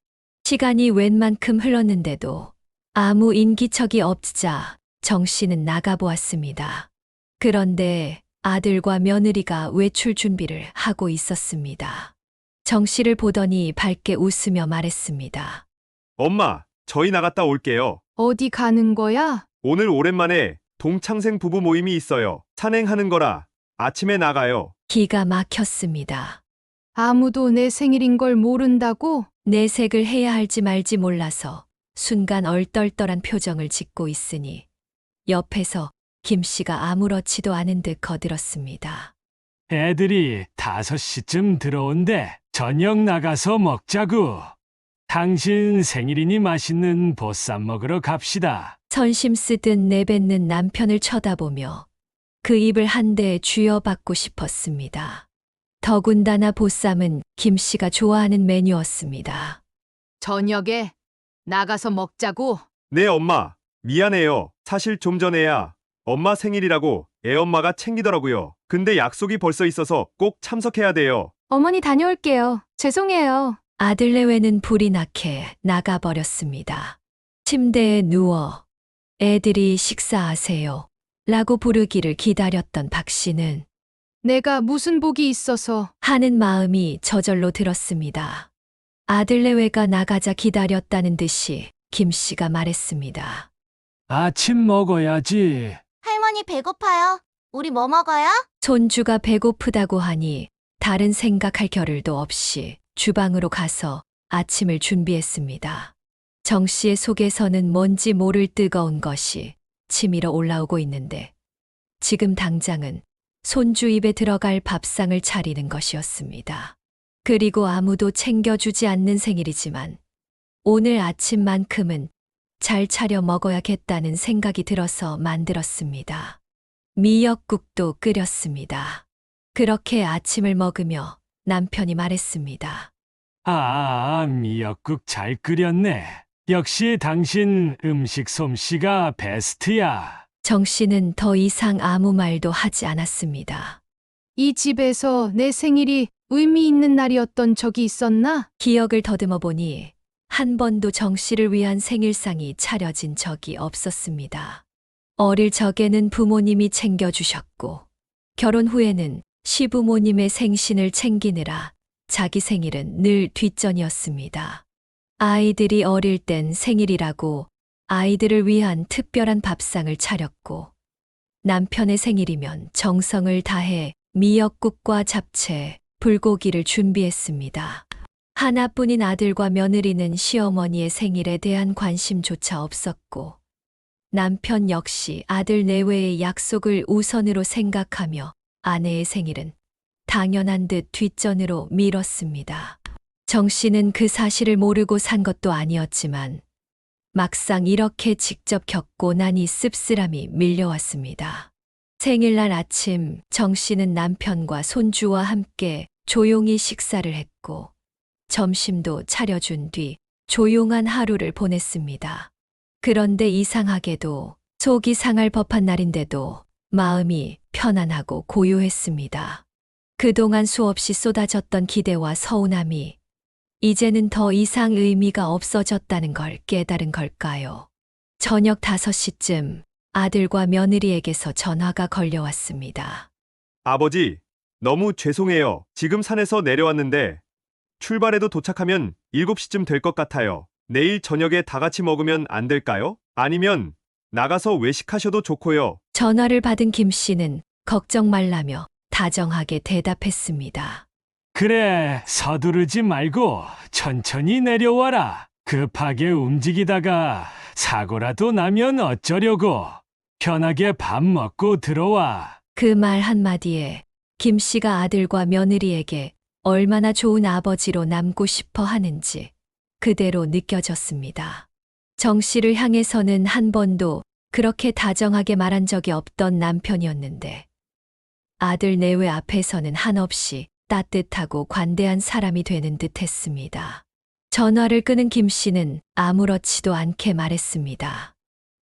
시간이 웬만큼 흘렀는데도 아무 인기척이 없자 정 씨는 나가보았습니다. 그런데 아들과 며느리가 외출 준비를 하고 있었습니다. 정 씨를 보더니 밝게 웃으며 말했습니다. 엄마, 저희 나갔다 올게요. 어디 가는 거야? 오늘 오랜만에 동창생 부부 모임이 있어요. 산행하는 거라 아침에 나가요. 기가 막혔습니다. 아무도 내 생일인 걸 모른다고? 내색을 해야 할지 말지 몰라서 순간 얼떨떨한 표정을 짓고 있으니 옆에서 김 씨가 아무렇지도 않은 듯 거들었습니다. 애들이 5시쯤 들어온대. 저녁 나가서 먹자구. 당신 생일이니 맛있는 보쌈 먹으러 갑시다. 선심 쓰듯 내뱉는 남편을 쳐다보며 그 입을 한 대 쥐어받고 싶었습니다. 더군다나 보쌈은 김 씨가 좋아하는 메뉴였습니다. 저녁에 나가서 먹자고? 네, 엄마. 미안해요. 사실 좀 전에야 엄마 생일이라고 애엄마가 챙기더라고요. 근데 약속이 벌써 있어서 꼭 참석해야 돼요. 어머니 다녀올게요. 죄송해요. 아들 내외는 불이 나게 나가버렸습니다. 침대에 누워 애들이 식사하세요 라고 부르기를 기다렸던 박 씨는 내가 무슨 복이 있어서. 하는 마음이 저절로 들었습니다. 아들 내외가 나가자 기다렸다는 듯이 김 씨가 말했습니다. 아침 먹어야지. 할머니 배고파요. 우리 뭐 먹어요? 손주가 배고프다고 하니 다른 생각할 겨를도 없이 주방으로 가서 아침을 준비했습니다. 정 씨의 속에서는 뭔지 모를 뜨거운 것이 치밀어 올라오고 있는데 지금 당장은 손주 입에 들어갈 밥상을 차리는 것이었습니다. 그리고 아무도 챙겨주지 않는 생일이지만 오늘 아침만큼은 잘 차려 먹어야겠다는 생각이 들어서 만들었습니다. 미역국도 끓였습니다. 그렇게 아침을 먹으며 남편이 말했습니다. 미역국 잘 끓였네. 역시 당신 음식 솜씨가 베스트야. 정 씨는 더 이상 아무 말도 하지 않았습니다. 이 집에서 내 생일이 의미 있는 날이었던 적이 있었나? 기억을 더듬어 보니 한 번도 정 씨를 위한 생일상이 차려진 적이 없었습니다. 어릴 적에는 부모님이 챙겨주셨고 결혼 후에는 시부모님의 생신을 챙기느라 자기 생일은 늘 뒷전이었습니다. 아이들이 어릴 땐 생일이라고 아이들을 위한 특별한 밥상을 차렸고 남편의 생일이면 정성을 다해 미역국과 잡채, 불고기를 준비했습니다. 하나뿐인 아들과 며느리는 시어머니의 생일에 대한 관심조차 없었고 남편 역시 아들 내외의 약속을 우선으로 생각하며 아내의 생일은 당연한 듯 뒷전으로 미뤘습니다. 정 씨는 그 사실을 모르고 산 것도 아니었지만 막상 이렇게 직접 겪고 나니 씁쓸함이 밀려왔습니다. 생일날 아침 정 씨는 남편과 손주와 함께 조용히 식사를 했고 점심도 차려준 뒤 조용한 하루를 보냈습니다. 그런데 이상하게도 속이 상할 법한 날인데도 마음이 편안하고 고요했습니다. 그동안 수없이 쏟아졌던 기대와 서운함이 이제는 더 이상 의미가 없어졌다는 걸 깨달은 걸까요? 저녁 5시쯤 아들과 며느리에게서 전화가 걸려왔습니다. 아버지, 너무 죄송해요. 지금 산에서 내려왔는데 출발해도 도착하면 7시쯤 될 것 같아요. 내일 저녁에 다 같이 먹으면 안 될까요? 아니면 나가서 외식하셔도 좋고요. 전화를 받은 김 씨는 걱정 말라며 다정하게 대답했습니다. 그래, 서두르지 말고 천천히 내려와라. 급하게 움직이다가 사고라도 나면 어쩌려고. 편하게 밥 먹고 들어와. 그 말 한마디에 김 씨가 아들과 며느리에게 얼마나 좋은 아버지로 남고 싶어 하는지 그대로 느껴졌습니다. 정 씨를 향해서는 한 번도 그렇게 다정하게 말한 적이 없던 남편이었는데 아들 내외 앞에서는 한없이 따뜻하고 관대한 사람이 되는 듯 했습니다. 전화를 끊은 김 씨는 아무렇지도 않게 말했습니다.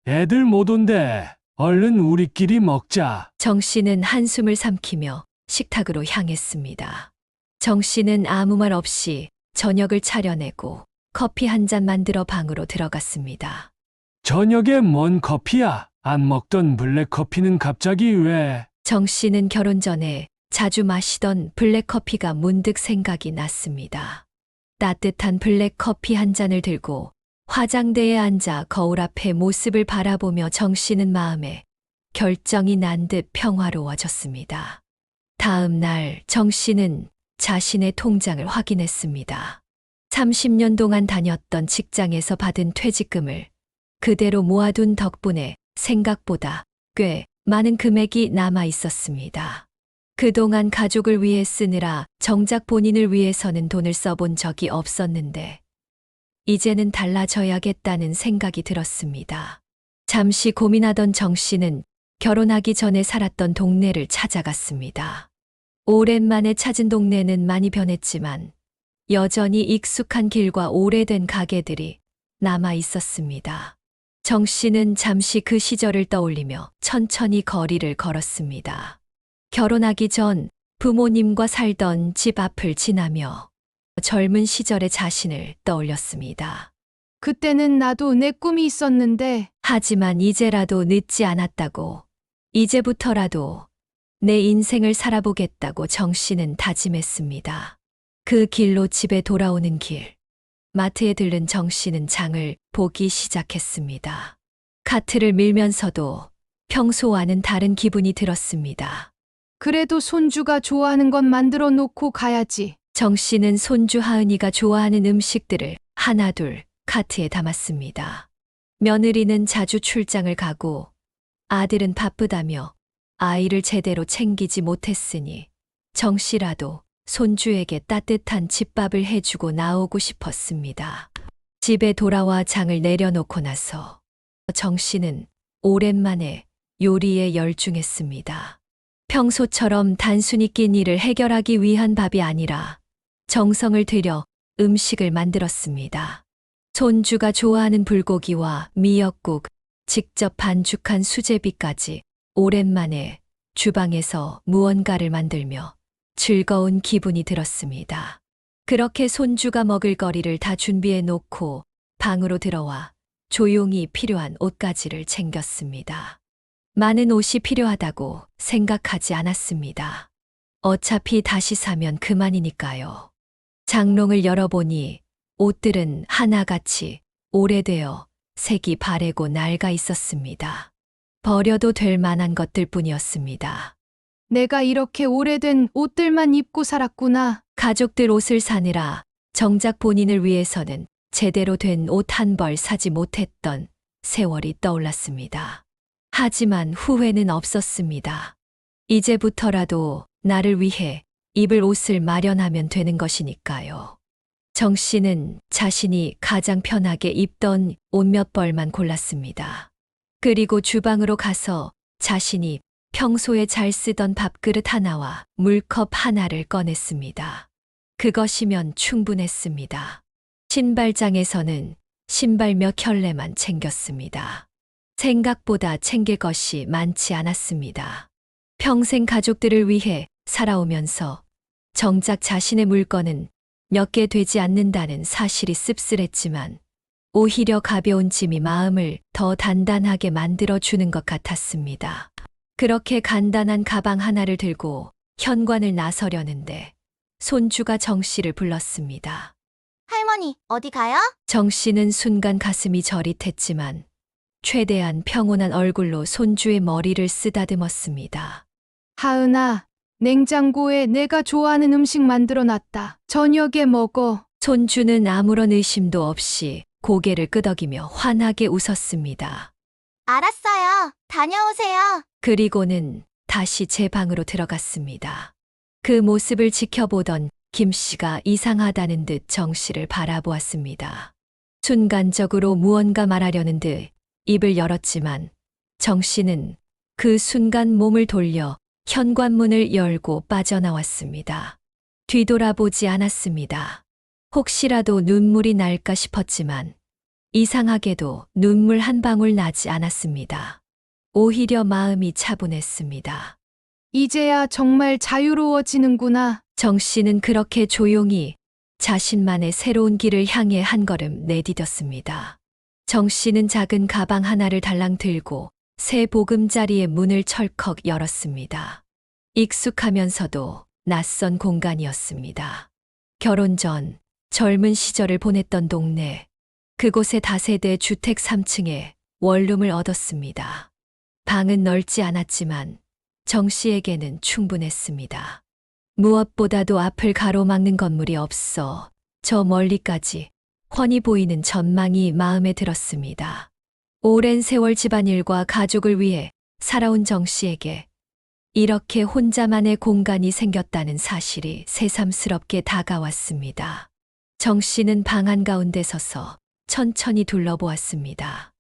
애들 못 온대. 얼른 우리끼리 먹자. 정 씨는 한숨을 삼키며 식탁으로 향했습니다. 정 씨는 아무 말 없이 저녁을 차려내고 커피 한 잔 만들어 방으로 들어갔습니다. 저녁에 뭔 커피야? 안 먹던 블랙커피는 갑자기 왜? 정 씨는 결혼 전에 자주 마시던 블랙커피가 문득 생각이 났습니다. 따뜻한 블랙커피 한 잔을 들고 화장대에 앉아 거울 앞에 모습을 바라보며 정 씨는 마음에 결정이 난 듯 평화로워졌습니다. 다음 날 정 씨는 자신의 통장을 확인했습니다. 30년 동안 다녔던 직장에서 받은 퇴직금을 그대로 모아둔 덕분에 생각보다 꽤 많은 금액이 남아 있었습니다. 그동안 가족을 위해 쓰느라 정작 본인을 위해서는 돈을 써본 적이 없었는데 이제는 달라져야겠다는 생각이 들었습니다. 잠시 고민하던 정 씨는 결혼하기 전에 살았던 동네를 찾아갔습니다. 오랜만에 찾은 동네는 많이 변했지만 여전히 익숙한 길과 오래된 가게들이 남아 있었습니다. 정 씨는 잠시 그 시절을 떠올리며 천천히 거리를 걸었습니다. 결혼하기 전 부모님과 살던 집 앞을 지나며 젊은 시절의 자신을 떠올렸습니다. 그때는 나도 내 꿈이 있었는데 하지만 이제라도 늦지 않았다고, 이제부터라도 내 인생을 살아보겠다고 정 씨는 다짐했습니다. 그 길로 집에 돌아오는 길, 마트에 들른 정 씨는 장을 보기 시작했습니다. 카트를 밀면서도 평소와는 다른 기분이 들었습니다. 그래도 손주가 좋아하는 건 만들어 놓고 가야지. 정 씨는 손주 하은이가 좋아하는 음식들을 하나둘 카트에 담았습니다. 며느리는 자주 출장을 가고 아들은 바쁘다며 아이를 제대로 챙기지 못했으니 정 씨라도 손주에게 따뜻한 집밥을 해주고 나오고 싶었습니다. 집에 돌아와 장을 내려놓고 나서 정 씨는 오랜만에 요리에 열중했습니다. 평소처럼 단순히 끼니를 해결하기 위한 밥이 아니라 정성을 들여 음식을 만들었습니다. 손주가 좋아하는 불고기와 미역국, 직접 반죽한 수제비까지 오랜만에 주방에서 무언가를 만들며 즐거운 기분이 들었습니다. 그렇게 손주가 먹을 거리를 다 준비해 놓고 방으로 들어와 조용히 필요한 옷가지를 챙겼습니다. 많은 옷이 필요하다고 생각하지 않았습니다. 어차피 다시 사면 그만이니까요. 장롱을 열어보니 옷들은 하나같이 오래되어 색이 바래고 낡아 있었습니다. 버려도 될 만한 것들 뿐이었습니다. 내가 이렇게 오래된 옷들만 입고 살았구나. 가족들 옷을 사느라 정작 본인을 위해서는 제대로 된 옷 한 벌 사지 못했던 세월이 떠올랐습니다. 하지만 후회는 없었습니다. 이제부터라도 나를 위해 입을 옷을 마련하면 되는 것이니까요. 정 씨는 자신이 가장 편하게 입던 옷 몇 벌만 골랐습니다. 그리고 주방으로 가서 자신이 평소에 잘 쓰던 밥그릇 하나와 물컵 하나를 꺼냈습니다. 그것이면 충분했습니다. 신발장에서는 신발 몇 켤레만 챙겼습니다. 생각보다 챙길 것이 많지 않았습니다. 평생 가족들을 위해 살아오면서 정작 자신의 물건은 몇 개 되지 않는다는 사실이 씁쓸했지만 오히려 가벼운 짐이 마음을 더 단단하게 만들어주는 것 같았습니다. 그렇게 간단한 가방 하나를 들고 현관을 나서려는데 손주가 정 씨를 불렀습니다. 할머니, 어디 가요? 정 씨는 순간 가슴이 저릿했지만 최대한 평온한 얼굴로 손주의 머리를 쓰다듬었습니다. 하은아, 냉장고에 내가 좋아하는 음식 만들어 놨다. 저녁에 먹어. 손주는 아무런 의심도 없이 고개를 끄덕이며 환하게 웃었습니다. 알았어요. 다녀오세요. 그리고는 다시 제 방으로 들어갔습니다. 그 모습을 지켜보던 김 씨가 이상하다는 듯 정 씨를 바라보았습니다. 순간적으로 무언가 말하려는 듯 입을 열었지만 정 씨는 그 순간 몸을 돌려 현관문을 열고 빠져나왔습니다. 뒤돌아보지 않았습니다. 혹시라도 눈물이 날까 싶었지만 이상하게도 눈물 한 방울 나지 않았습니다. 오히려 마음이 차분했습니다. 이제야 정말 자유로워지는구나. 정 씨는 그렇게 조용히 자신만의 새로운 길을 향해 한 걸음 내디뎠습니다. 정 씨는 작은 가방 하나를 달랑 들고 새 보금자리의 문을 철컥 열었습니다. 익숙하면서도 낯선 공간이었습니다. 결혼 전 젊은 시절을 보냈던 동네, 그곳에 다세대 주택 3층에 원룸을 얻었습니다. 방은 넓지 않았지만 정 씨에게는 충분했습니다. 무엇보다도 앞을 가로막는 건물이 없어 저 멀리까지 훤히 보이는 전망이 마음에 들었습니다. 오랜 세월 집안일과 가족을 위해 살아온 정 씨에게 이렇게 혼자만의 공간이 생겼다는 사실이 새삼스럽게 다가왔습니다. 정 씨는 방 한가운데 서서 천천히 둘러보았습니다.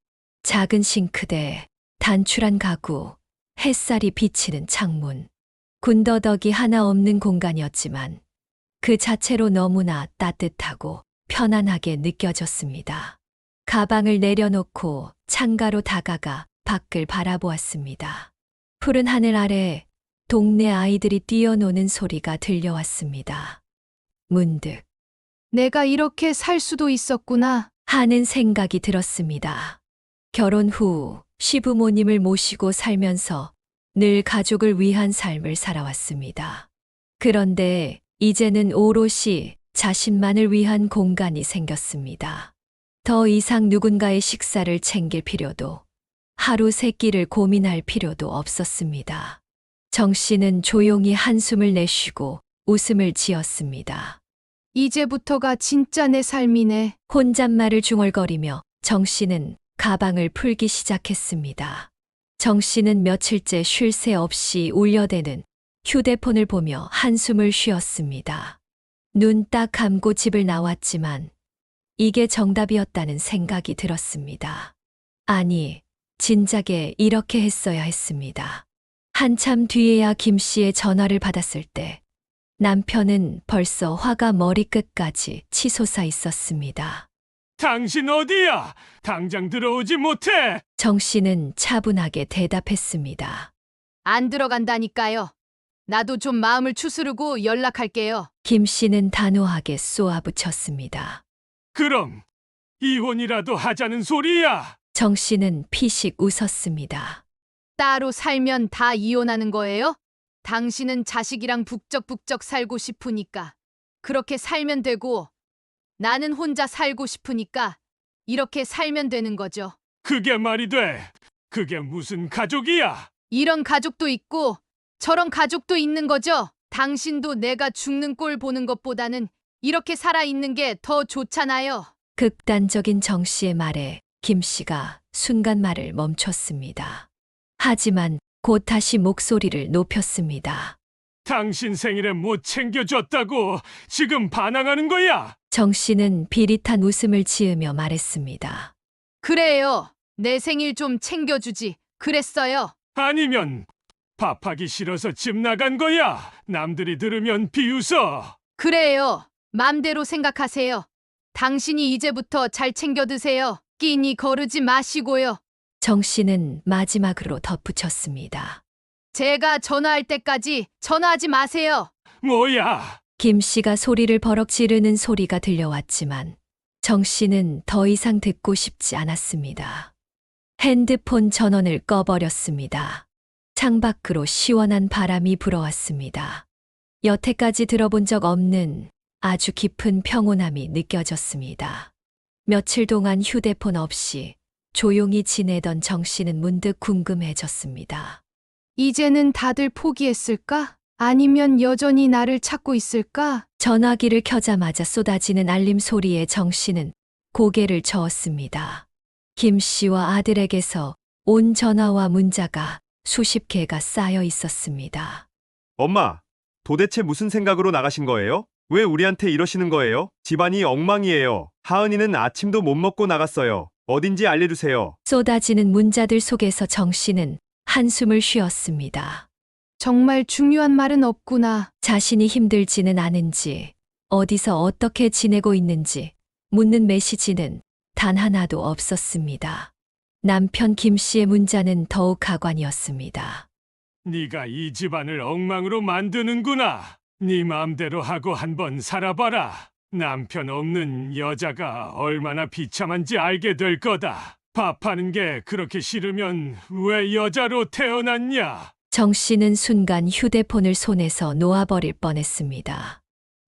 작은 싱크대, 단출한 가구, 햇살이 비치는 창문, 군더더기 하나 없는 공간이었지만 그 자체로 너무나 따뜻하고 편안하게 느껴졌습니다. 가방을 내려놓고 창가로 다가가 밖을 바라보았습니다. 푸른 하늘 아래 동네 아이들이 뛰어노는 소리가 들려왔습니다. 문득 내가 이렇게 살 수도 있었구나. 하는 생각이 들었습니다. 결혼 후 시부모님을 모시고 살면서 늘 가족을 위한 삶을 살아왔습니다. 그런데 이제는 오롯이 자신만을 위한 공간이 생겼습니다. 더 이상 누군가의 식사를 챙길 필요도, 하루 세 끼를 고민할 필요도 없었습니다. 정 씨는 조용히 한숨을 내쉬고 웃음을 지었습니다. 이제부터가 진짜 내 삶이네. 혼잣말을 중얼거리며 정 씨는 가방을 풀기 시작했습니다. 정 씨는 며칠째 쉴 새 없이 울려대는 휴대폰을 보며 한숨을 쉬었습니다. 눈 딱 감고 집을 나왔지만 이게 정답이었다는 생각이 들었습니다. 아니, 진작에 이렇게 했어야 했습니다. 한참 뒤에야 김 씨의 전화를 받았을 때 남편은 벌써 화가 머리끝까지 치솟아 있었습니다. 당신 어디야? 당장 들어오지 못해. 정 씨는 차분하게 대답했습니다. 안 들어간다니까요. 나도 좀 마음을 추스르고 연락할게요. 김 씨는 단호하게 쏘아붙였습니다. 그럼 이혼이라도 하자는 소리야. 정 씨는 피식 웃었습니다. 따로 살면 다 이혼하는 거예요? 당신은 자식이랑 북적북적 살고 싶으니까 그렇게 살면 되고 나는 혼자 살고 싶으니까 이렇게 살면 되는 거죠. 그게 말이 돼. 그게 무슨 가족이야? 이런 가족도 있고 저런 가족도 있는 거죠. 당신도 내가 죽는 꼴 보는 것보다는 이렇게 살아있는 게 더 좋잖아요. 극단적인 정 씨의 말에 김 씨가 순간 말을 멈췄습니다. 하지만 곧 다시 목소리를 높였습니다. 당신 생일에 못 챙겨줬다고 지금 반항하는 거야? 정 씨는 비릿한 웃음을 지으며 말했습니다. 그래요. 내 생일 좀 챙겨주지. 그랬어요. 아니면 밥하기 싫어서 집 나간 거야? 남들이 들으면 비웃어. 그래요. 맘대로 생각하세요. 당신이 이제부터 잘 챙겨 드세요. 끼니 거르지 마시고요. 정 씨는 마지막으로 덧붙였습니다. 제가 전화할 때까지 전화하지 마세요. 뭐야? 김 씨가 소리를 버럭 지르는 소리가 들려왔지만 정 씨는 더 이상 듣고 싶지 않았습니다. 핸드폰 전원을 꺼버렸습니다. 창밖으로 시원한 바람이 불어왔습니다. 여태까지 들어본 적 없는 아주 깊은 평온함이 느껴졌습니다. 며칠 동안 휴대폰 없이 조용히 지내던 정 씨는 문득 궁금해졌습니다. 이제는 다들 포기했을까? 아니면 여전히 나를 찾고 있을까? 전화기를 켜자마자 쏟아지는 알림 소리에 정 씨는 고개를 저었습니다. 김 씨와 아들에게서 온 전화와 문자가 수십 개가 쌓여 있었습니다. 엄마, 도대체 무슨 생각으로 나가신 거예요? 왜 우리한테 이러시는 거예요? 집안이 엉망이에요. 하은이는 아침도 못 먹고 나갔어요. 어딘지 알려주세요. 쏟아지는 문자들 속에서 정 씨는 한숨을 쉬었습니다. 정말 중요한 말은 없구나. 자신이 힘들지는 않은지, 어디서 어떻게 지내고 있는지 묻는 메시지는 단 하나도 없었습니다. 남편 김 씨의 문자는 더욱 가관이었습니다. 네가 이 집안을 엉망으로 만드는구나. 네 마음대로 하고 한번 살아봐라. 남편 없는 여자가 얼마나 비참한지 알게 될 거다. 밥하는 게 그렇게 싫으면 왜 여자로 태어났냐? 정 씨는 순간 휴대폰을 손에서 놓아버릴 뻔했습니다.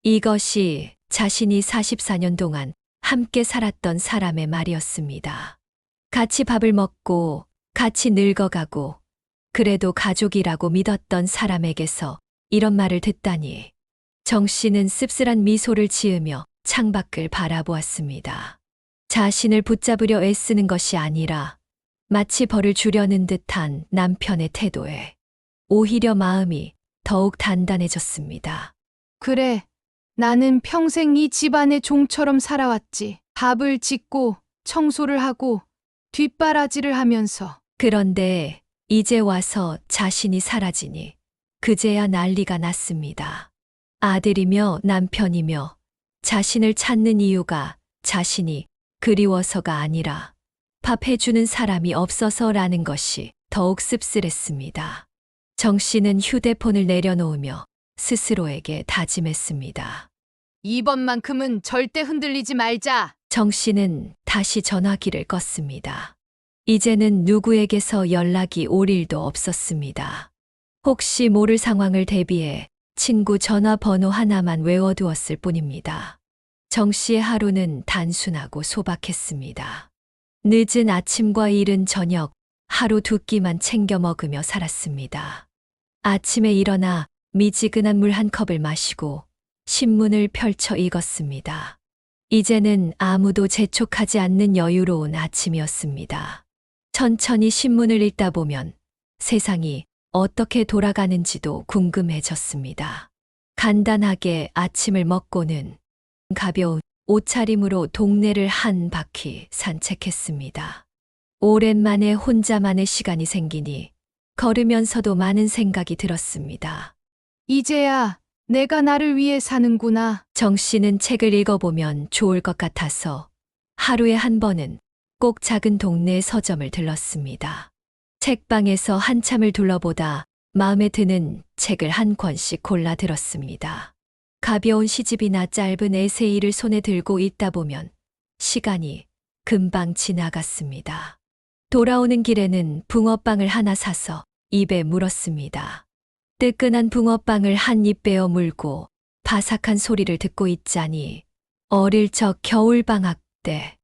이것이 자신이 44년 동안 함께 살았던 사람의 말이었습니다. 같이 밥을 먹고 같이 늙어가고 그래도 가족이라고 믿었던 사람에게서 이런 말을 듣다니 정 씨는 씁쓸한 미소를 지으며 창밖을 바라보았습니다. 자신을 붙잡으려 애쓰는 것이 아니라 마치 벌을 주려는 듯한 남편의 태도에 오히려 마음이 더욱 단단해졌습니다. 그래, 나는 평생 이 집안의 종처럼 살아왔지. 밥을 짓고 청소를 하고 뒷바라지를 하면서. 그런데 이제 와서 자신이 사라지니 그제야 난리가 났습니다. 아들이며 남편이며 자신을 찾는 이유가 자신이 그리워서가 아니라 밥 해주는 사람이 없어서라는 것이 더욱 씁쓸했습니다. 정 씨는 휴대폰을 내려놓으며 스스로에게 다짐했습니다. 이번만큼은 절대 흔들리지 말자. 정 씨는 다시 전화기를 껐습니다. 이제는 누구에게서 연락이 올 일도 없었습니다. 혹시 모를 상황을 대비해 친구 전화번호 하나만 외워두었을 뿐입니다. 정 씨의 하루는 단순하고 소박했습니다. 늦은 아침과 이른 저녁, 하루 두 끼만 챙겨 먹으며 살았습니다. 아침에 일어나 미지근한 물 한 컵을 마시고 신문을 펼쳐 읽었습니다. 이제는 아무도 재촉하지 않는 여유로운 아침이었습니다. 천천히 신문을 읽다 보면 세상이 어떻게 돌아가는지도 궁금해졌습니다. 간단하게 아침을 먹고는 가벼운 옷차림으로 동네를 한 바퀴 산책했습니다. 오랜만에 혼자만의 시간이 생기니 걸으면서도 많은 생각이 들었습니다. 이제야 내가 나를 위해 사는구나. 정 씨는 책을 읽어보면 좋을 것 같아서 하루에 한 번은 꼭 작은 동네 서점을 들렀습니다. 책방에서 한참을 둘러보다 마음에 드는 책을 한 권씩 골라 들었습니다. 가벼운 시집이나 짧은 에세이를 손에 들고 읽다 보면 시간이 금방 지나갔습니다. 돌아오는 길에는 붕어빵을 하나 사서 입에 물었습니다. 뜨끈한 붕어빵을 한 입 베어 물고 바삭한 소리를 듣고 있자니 어릴 적 겨울방학 때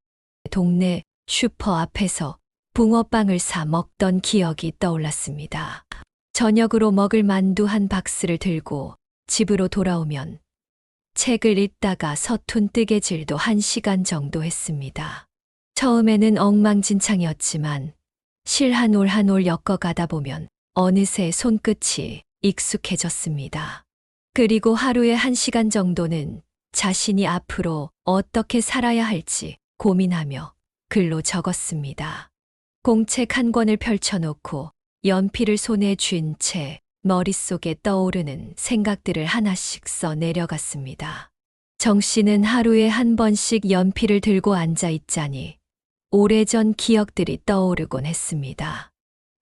동네 슈퍼 앞에서 붕어빵을 사 먹던 기억이 떠올랐습니다. 저녁으로 먹을 만두 한 박스를 들고 집으로 돌아오면 책을 읽다가 서툰 뜨개질도 1시간 정도 했습니다. 처음에는 엉망진창이었지만 실 한 올 한 올 엮어가다 보면 어느새 손끝이 익숙해졌습니다. 그리고 하루에 1시간 정도는 자신이 앞으로 어떻게 살아야 할지 고민하며 글로 적었습니다. 공책 한 권을 펼쳐놓고 연필을 손에 쥔 채 머릿속에 떠오르는 생각들을 하나씩 써 내려갔습니다. 정 씨는 하루에 한 번씩 연필을 들고 앉아 있자니 오래전 기억들이 떠오르곤 했습니다.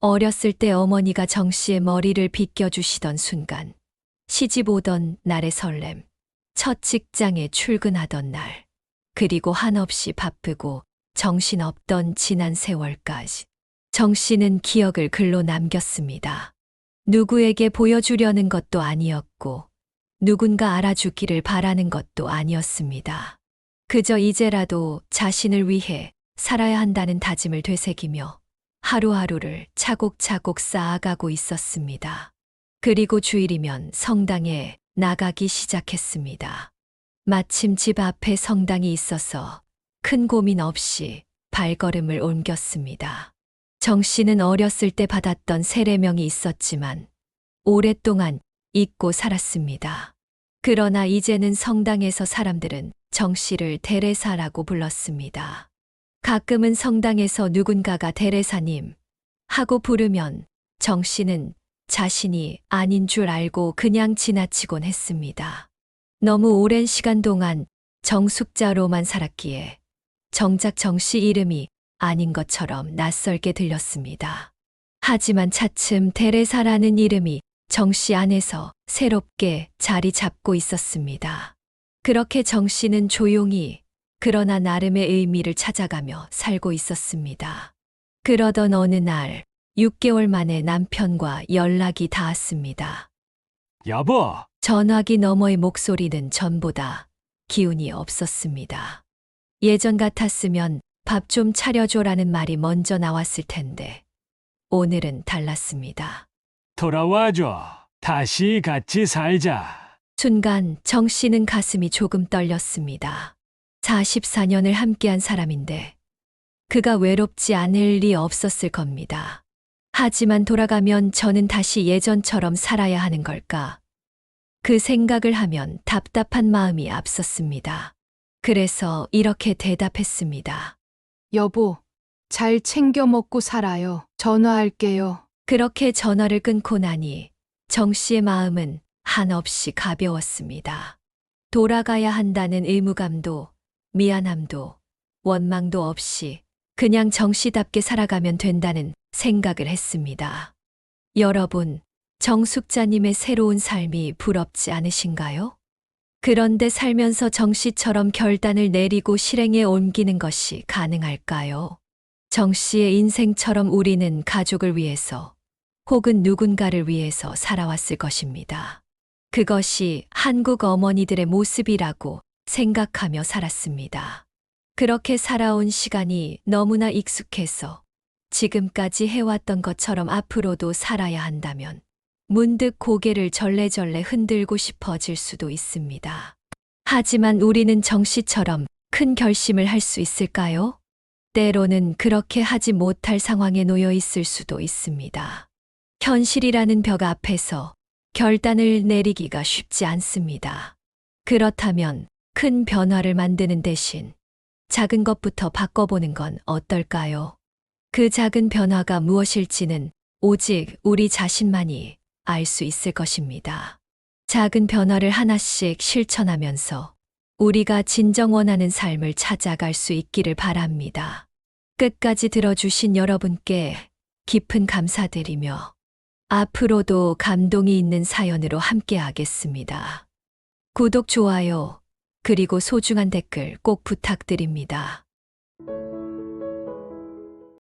어렸을 때 어머니가 정 씨의 머리를 빗겨주시던 순간, 시집 오던 날의 설렘, 첫 직장에 출근하던 날, 그리고 한없이 바쁘고 정신없던 지난 세월까지. 정 씨는 기억을 글로 남겼습니다. 누구에게 보여주려는 것도 아니었고, 누군가 알아주기를 바라는 것도 아니었습니다. 그저 이제라도 자신을 위해 살아야 한다는 다짐을 되새기며 하루하루를 차곡차곡 쌓아가고 있었습니다. 그리고 주일이면 성당에 나가기 시작했습니다. 마침 집 앞에 성당이 있어서 큰 고민 없이 발걸음을 옮겼습니다. 정 씨는 어렸을 때 받았던 세례명이 있었지만 오랫동안 잊고 살았습니다. 그러나 이제는 성당에서 사람들은 정 씨를 데레사라고 불렀습니다. 가끔은 성당에서 누군가가 데레사님 하고 부르면 정 씨는 자신이 아닌 줄 알고 그냥 지나치곤 했습니다. 너무 오랜 시간 동안 정숙자로만 살았기에 정작 정 씨 이름이 아닌 것처럼 낯설게 들렸습니다. 하지만 차츰 데레사라는 이름이 정 씨 안에서 새롭게 자리 잡고 있었습니다. 그렇게 정 씨는 조용히 그러나 나름의 의미를 찾아가며 살고 있었습니다. 그러던 어느 날 6개월 만에 남편과 연락이 닿았습니다. 여보, 전화기 너머의 목소리는 전보다 기운이 없었습니다. 예전 같았으면 밥 좀 차려줘라는 말이 먼저 나왔을 텐데 오늘은 달랐습니다. 돌아와줘. 다시 같이 살자. 순간 정 씨는 가슴이 조금 떨렸습니다. 44년을 함께한 사람인데 그가 외롭지 않을 리 없었을 겁니다. 하지만 돌아가면 저는 다시 예전처럼 살아야 하는 걸까? 그 생각을 하면 답답한 마음이 앞섰습니다. 그래서 이렇게 대답했습니다. 여보, 잘 챙겨 먹고 살아요. 전화할게요. 그렇게 전화를 끊고 나니 정 씨의 마음은 한없이 가벼웠습니다. 돌아가야 한다는 의무감도 미안함도 원망도 없이 그냥 정 씨답게 살아가면 된다는 생각을 했습니다. 여러분, 정숙자님의 새로운 삶이 부럽지 않으신가요? 그런데 살면서 정 씨처럼 결단을 내리고 실행에 옮기는 것이 가능할까요? 정 씨의 인생처럼 우리는 가족을 위해서 혹은 누군가를 위해서 살아왔을 것입니다. 그것이 한국 어머니들의 모습이라고 생각하며 살았습니다. 그렇게 살아온 시간이 너무나 익숙해서 지금까지 해왔던 것처럼 앞으로도 살아야 한다면 문득 고개를 절레절레 흔들고 싶어질 수도 있습니다. 하지만 우리는 정 씨처럼 큰 결심을 할 수 있을까요? 때로는 그렇게 하지 못할 상황에 놓여 있을 수도 있습니다. 현실이라는 벽 앞에서 결단을 내리기가 쉽지 않습니다. 그렇다면 큰 변화를 만드는 대신 작은 것부터 바꿔보는 건 어떨까요? 그 작은 변화가 무엇일지는 오직 우리 자신만이 알 수 있을 것입니다. 작은 변화를 하나씩 실천하면서 우리가 진정 원하는 삶을 찾아갈 수 있기를 바랍니다. 끝까지 들어주신 여러분께 깊은 감사드리며 앞으로도 감동이 있는 사연으로 함께하겠습니다. 구독, 좋아요, 그리고 소중한 댓글 꼭 부탁드립니다.